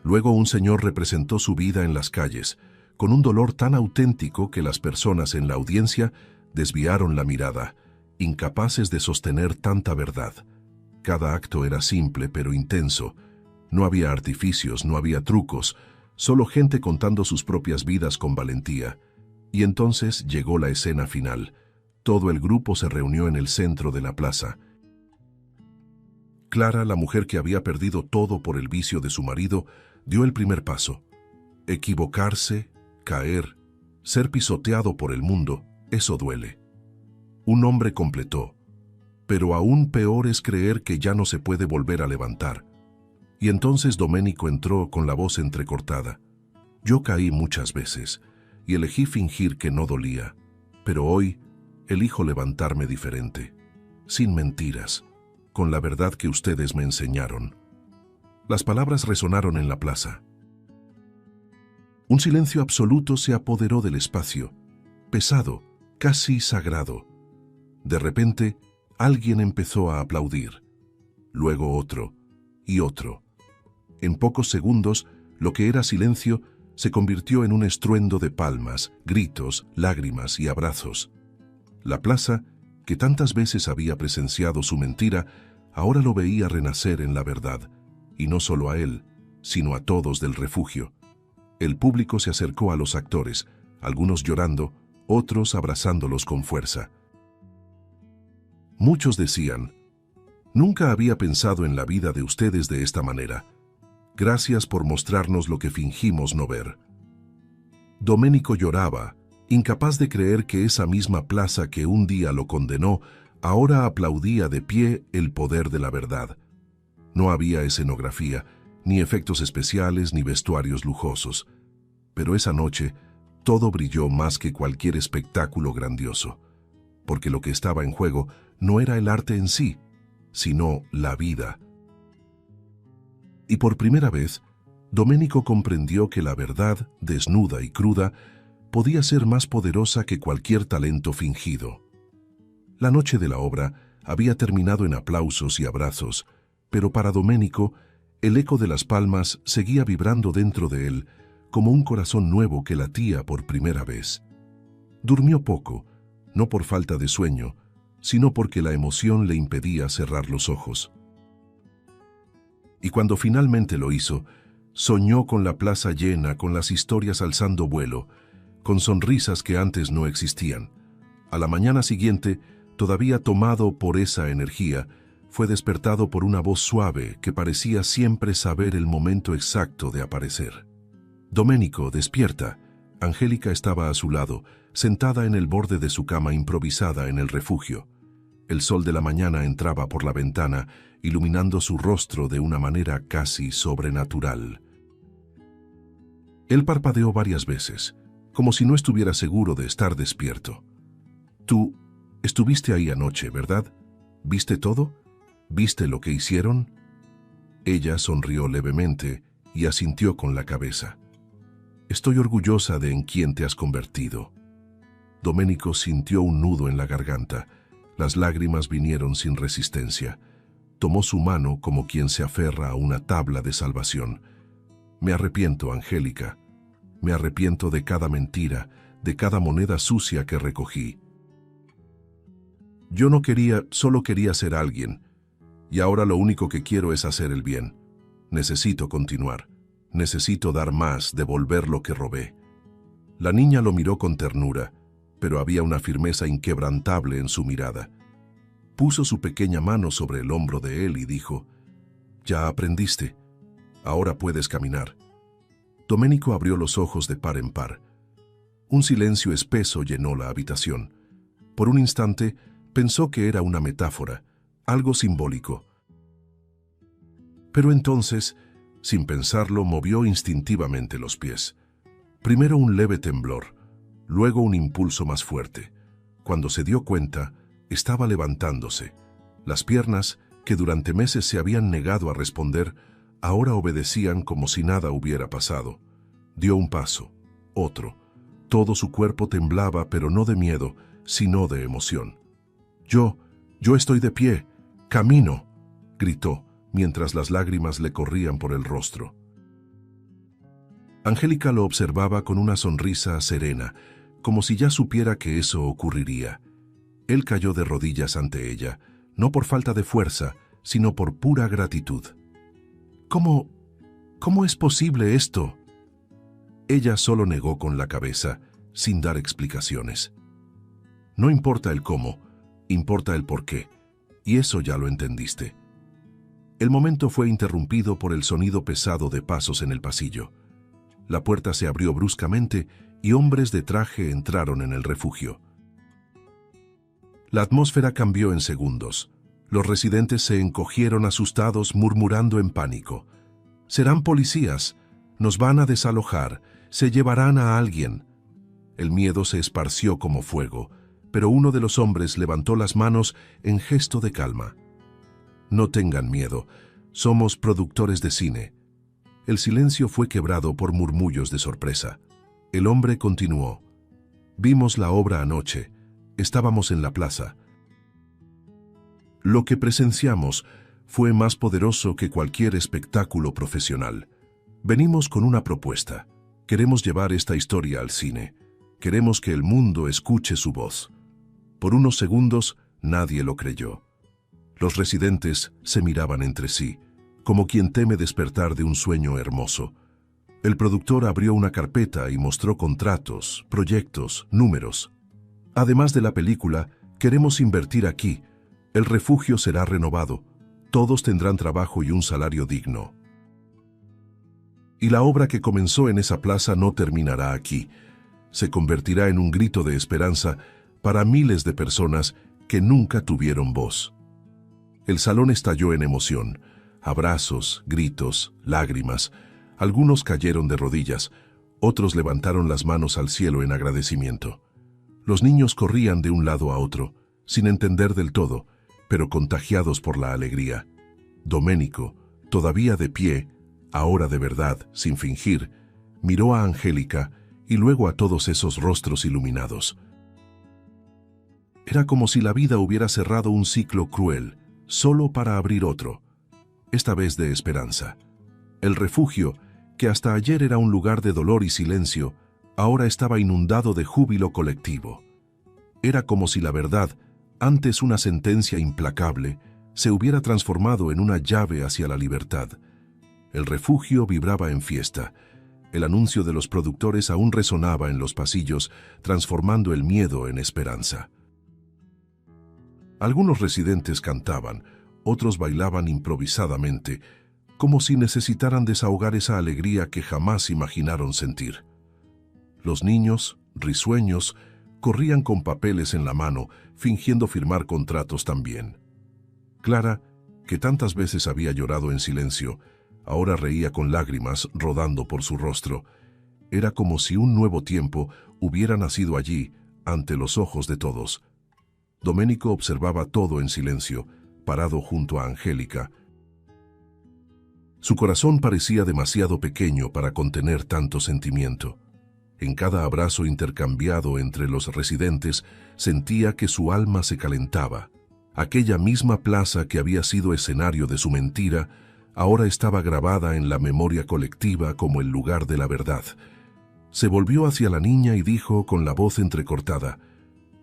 Luego un señor representó su vida en las calles, con un dolor tan auténtico que las personas en la audiencia desviaron la mirada, incapaces de sostener tanta verdad. Cada acto era simple pero intenso. No había artificios, no había trucos, solo gente contando sus propias vidas con valentía. Y entonces llegó la escena final. Todo el grupo se reunió en el centro de la plaza. Clara, la mujer que había perdido todo por el vicio de su marido, dio el primer paso. Equivocarse, caer, ser pisoteado por el mundo, eso duele. Un hombre completó. Pero aún peor es creer que ya no se puede volver a levantar. Y entonces Domenico entró con la voz entrecortada. Yo caí muchas veces y elegí fingir que no dolía, pero hoy elijo levantarme diferente, sin mentiras, con la verdad que ustedes me enseñaron. Las palabras resonaron en la plaza. Un silencio absoluto se apoderó del espacio, pesado, casi sagrado. De repente, alguien empezó a aplaudir, luego otro y otro. En pocos segundos, lo que era silencio se convirtió en un estruendo de palmas, gritos, lágrimas y abrazos. La plaza, que tantas veces había presenciado su mentira, ahora lo veía renacer en la verdad, y no solo a él, sino a todos del refugio. El público se acercó a los actores, algunos llorando, otros abrazándolos con fuerza. Muchos decían, nunca había pensado en la vida de ustedes de esta manera. Gracias por mostrarnos lo que fingimos no ver. Domenico lloraba, incapaz de creer que esa misma plaza que un día lo condenó, ahora aplaudía de pie el poder de la verdad. No había escenografía, ni efectos especiales, ni vestuarios lujosos. Pero esa noche, todo brilló más que cualquier espectáculo grandioso, porque lo que estaba en juego no era el arte en sí, sino la vida. Y por primera vez, Domenico comprendió que la verdad, desnuda y cruda, podía ser más poderosa que cualquier talento fingido. La noche de la obra había terminado en aplausos y abrazos, pero para Domenico, el eco de las palmas seguía vibrando dentro de él como un corazón nuevo que latía por primera vez. Durmió poco, no por falta de sueño, sino porque la emoción le impedía cerrar los ojos. Y cuando finalmente lo hizo, soñó con la plaza llena, con las historias alzando vuelo, con sonrisas que antes no existían. A la mañana siguiente, todavía tomado por esa energía, fue despertado por una voz suave que parecía siempre saber el momento exacto de aparecer. Domenico, despierta. Angélica estaba a su lado, sentada en el borde de su cama improvisada en el refugio. El sol de la mañana entraba por la ventana, iluminando su rostro de una manera casi sobrenatural. Él parpadeó varias veces, como si no estuviera seguro de estar despierto. Tú estuviste ahí anoche, ¿verdad? ¿Viste todo? ¿Viste lo que hicieron? Ella sonrió levemente y asintió con la cabeza. Estoy orgullosa de en quién te has convertido. Domenico sintió un nudo en la garganta. Las lágrimas vinieron sin resistencia. Tomó su mano como quien se aferra a una tabla de salvación. Me arrepiento, Angélica. Me arrepiento de cada mentira, de cada moneda sucia que recogí. Yo no quería, solo quería ser alguien. Y ahora lo único que quiero es hacer el bien. Necesito continuar. Necesito dar más, devolver lo que robé. La niña lo miró con ternura, pero había una firmeza inquebrantable en su mirada. Puso su pequeña mano sobre el hombro de él y dijo, «Ya aprendiste. Ahora puedes caminar». Domenico abrió los ojos de par en par. Un silencio espeso llenó la habitación. Por un instante, pensó que era una metáfora, algo simbólico. Pero entonces, sin pensarlo, movió instintivamente los pies. Primero un leve temblor, luego un impulso más fuerte. Cuando se dio cuenta, estaba levantándose. Las piernas, que durante meses se habían negado a responder, ahora obedecían como si nada hubiera pasado. Dio un paso, otro. Todo su cuerpo temblaba, pero no de miedo, sino de emoción. Yo estoy de pie, camino, gritó, mientras las lágrimas le corrían por el rostro. Angélica lo observaba con una sonrisa serena, como si ya supiera que eso ocurriría. Él cayó de rodillas ante ella, no por falta de fuerza, sino por pura gratitud. ¿Cómo es posible esto? Ella solo negó con la cabeza, sin dar explicaciones. No importa el cómo, importa el por qué, y eso ya lo entendiste. El momento fue interrumpido por el sonido pesado de pasos en el pasillo. La puerta se abrió bruscamente y hombres de traje entraron en el refugio. La atmósfera cambió en segundos. Los residentes se encogieron asustados, murmurando en pánico. «Serán policías, nos van a desalojar, se llevarán a alguien». El miedo se esparció como fuego, pero uno de los hombres levantó las manos en gesto de calma. «No tengan miedo, somos productores de cine». El silencio fue quebrado por murmullos de sorpresa. El hombre continuó. «Vimos la obra anoche. Estábamos en la plaza. Lo que presenciamos fue más poderoso que cualquier espectáculo profesional. Venimos con una propuesta. Queremos llevar esta historia al cine. Queremos que el mundo escuche su voz». Por unos segundos, nadie lo creyó. Los residentes se miraban entre sí, como quien teme despertar de un sueño hermoso. El productor abrió una carpeta y mostró contratos, proyectos, números. «Además de la película, queremos invertir aquí. El refugio será renovado. Todos tendrán trabajo y un salario digno. Y la obra que comenzó en esa plaza no terminará aquí. Se convertirá en un grito de esperanza para miles de personas que nunca tuvieron voz». El salón estalló en emoción. Abrazos, gritos, lágrimas. Algunos cayeron de rodillas, otros levantaron las manos al cielo en agradecimiento. Los niños corrían de un lado a otro, sin entender del todo, pero contagiados por la alegría. Doménico, todavía de pie, ahora de verdad, sin fingir, miró a Angélica y luego a todos esos rostros iluminados. Era como si la vida hubiera cerrado un ciclo cruel, solo para abrir otro, esta vez de esperanza. El refugio, que hasta ayer era un lugar de dolor y silencio, ahora estaba inundado de júbilo colectivo. Era como si la verdad, antes una sentencia implacable, se hubiera transformado en una llave hacia la libertad. El refugio vibraba en fiesta. El anuncio de los productores aún resonaba en los pasillos, transformando el miedo en esperanza. Algunos residentes cantaban, otros bailaban improvisadamente, como si necesitaran desahogar esa alegría que jamás imaginaron sentir. Los niños, risueños, corrían con papeles en la mano, fingiendo firmar contratos también. Clara, que tantas veces había llorado en silencio, ahora reía con lágrimas rodando por su rostro. Era como si un nuevo tiempo hubiera nacido allí, ante los ojos de todos. Doménico observaba todo en silencio, parado junto a Angélica. Su corazón parecía demasiado pequeño para contener tanto sentimiento. En cada abrazo intercambiado entre los residentes, sentía que su alma se calentaba. Aquella misma plaza que había sido escenario de su mentira, ahora estaba grabada en la memoria colectiva como el lugar de la verdad. Se volvió hacia la niña y dijo con la voz entrecortada: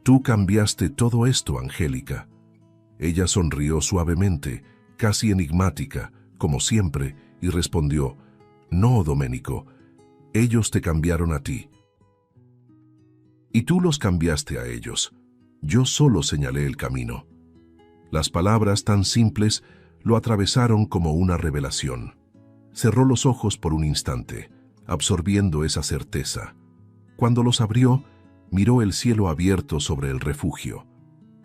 «Tú cambiaste todo esto, Angélica». Ella sonrió suavemente, casi enigmática, como siempre, y respondió: «No, Doménico, ellos te cambiaron a ti. Y tú los cambiaste a ellos. Yo solo señalé el camino». Las palabras tan simples lo atravesaron como una revelación. Cerró los ojos por un instante, absorbiendo esa certeza. Cuando los abrió, miró el cielo abierto sobre el refugio.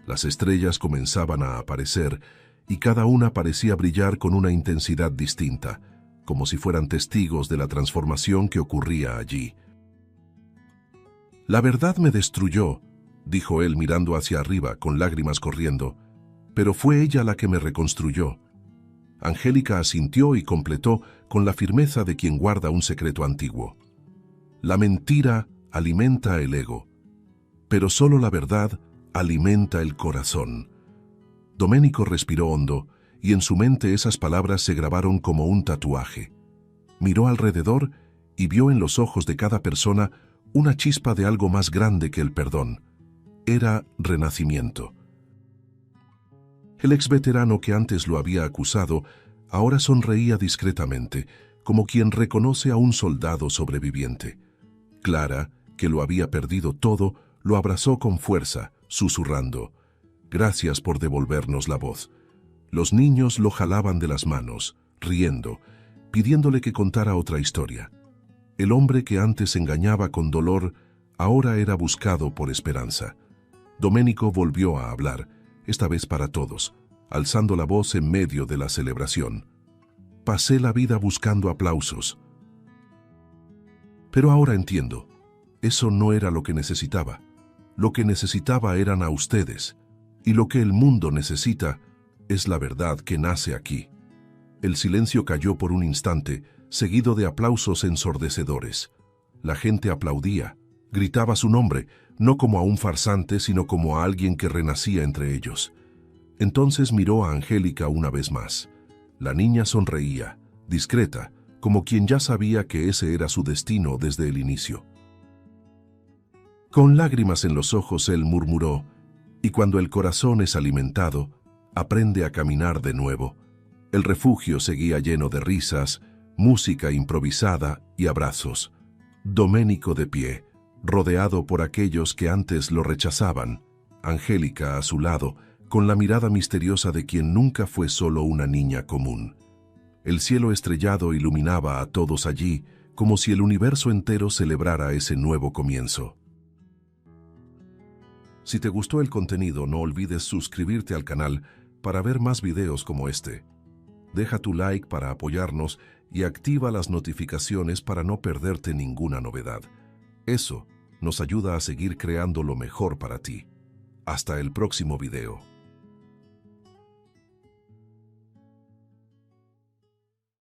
Las estrellas comenzaban a aparecer y cada una parecía brillar con una intensidad distinta, como si fueran testigos de la transformación que ocurría allí. «La verdad me destruyó», dijo él mirando hacia arriba con lágrimas corriendo, «pero fue ella la que me reconstruyó». Angélica asintió y completó con la firmeza de quien guarda un secreto antiguo. «La mentira alimenta el ego, pero solo la verdad alimenta el corazón». Domenico respiró hondo y en su mente esas palabras se grabaron como un tatuaje. Miró alrededor y vio en los ojos de cada persona una chispa de algo más grande que el perdón. Era renacimiento. El exveterano que antes lo había acusado ahora sonreía discretamente, como quien reconoce a un soldado sobreviviente. Clara, que lo había perdido todo, lo abrazó con fuerza, susurrando: «Gracias por devolvernos la voz». Los niños lo jalaban de las manos, riendo, pidiéndole que contara otra historia. El hombre que antes engañaba con dolor, ahora era buscado por esperanza. Domenico volvió a hablar, esta vez para todos, alzando la voz en medio de la celebración. «Pasé la vida buscando aplausos. Pero ahora entiendo, eso no era lo que necesitaba. Lo que necesitaba eran a ustedes, y lo que el mundo necesita es la verdad que nace aquí». El silencio cayó por un instante, seguido de aplausos ensordecedores. La gente aplaudía, gritaba su nombre, no como a un farsante, sino como a alguien que renacía entre ellos. Entonces miró a Angélica una vez más. La niña sonreía, discreta, como quien ya sabía que ese era su destino desde el inicio. Con lágrimas en los ojos él murmuró: «Y cuando el corazón es alimentado, aprende a caminar de nuevo». El refugio seguía lleno de risas, música improvisada y abrazos. Domenico de pie, rodeado por aquellos que antes lo rechazaban. Angélica a su lado, con la mirada misteriosa de quien nunca fue solo una niña común. El cielo estrellado iluminaba a todos allí, como si el universo entero celebrara ese nuevo comienzo. Si te gustó el contenido, no olvides suscribirte al canal para ver más videos como este. Deja tu like para apoyarnos y activa las notificaciones para no perderte ninguna novedad. Eso nos ayuda a seguir creando lo mejor para ti. Hasta el próximo video.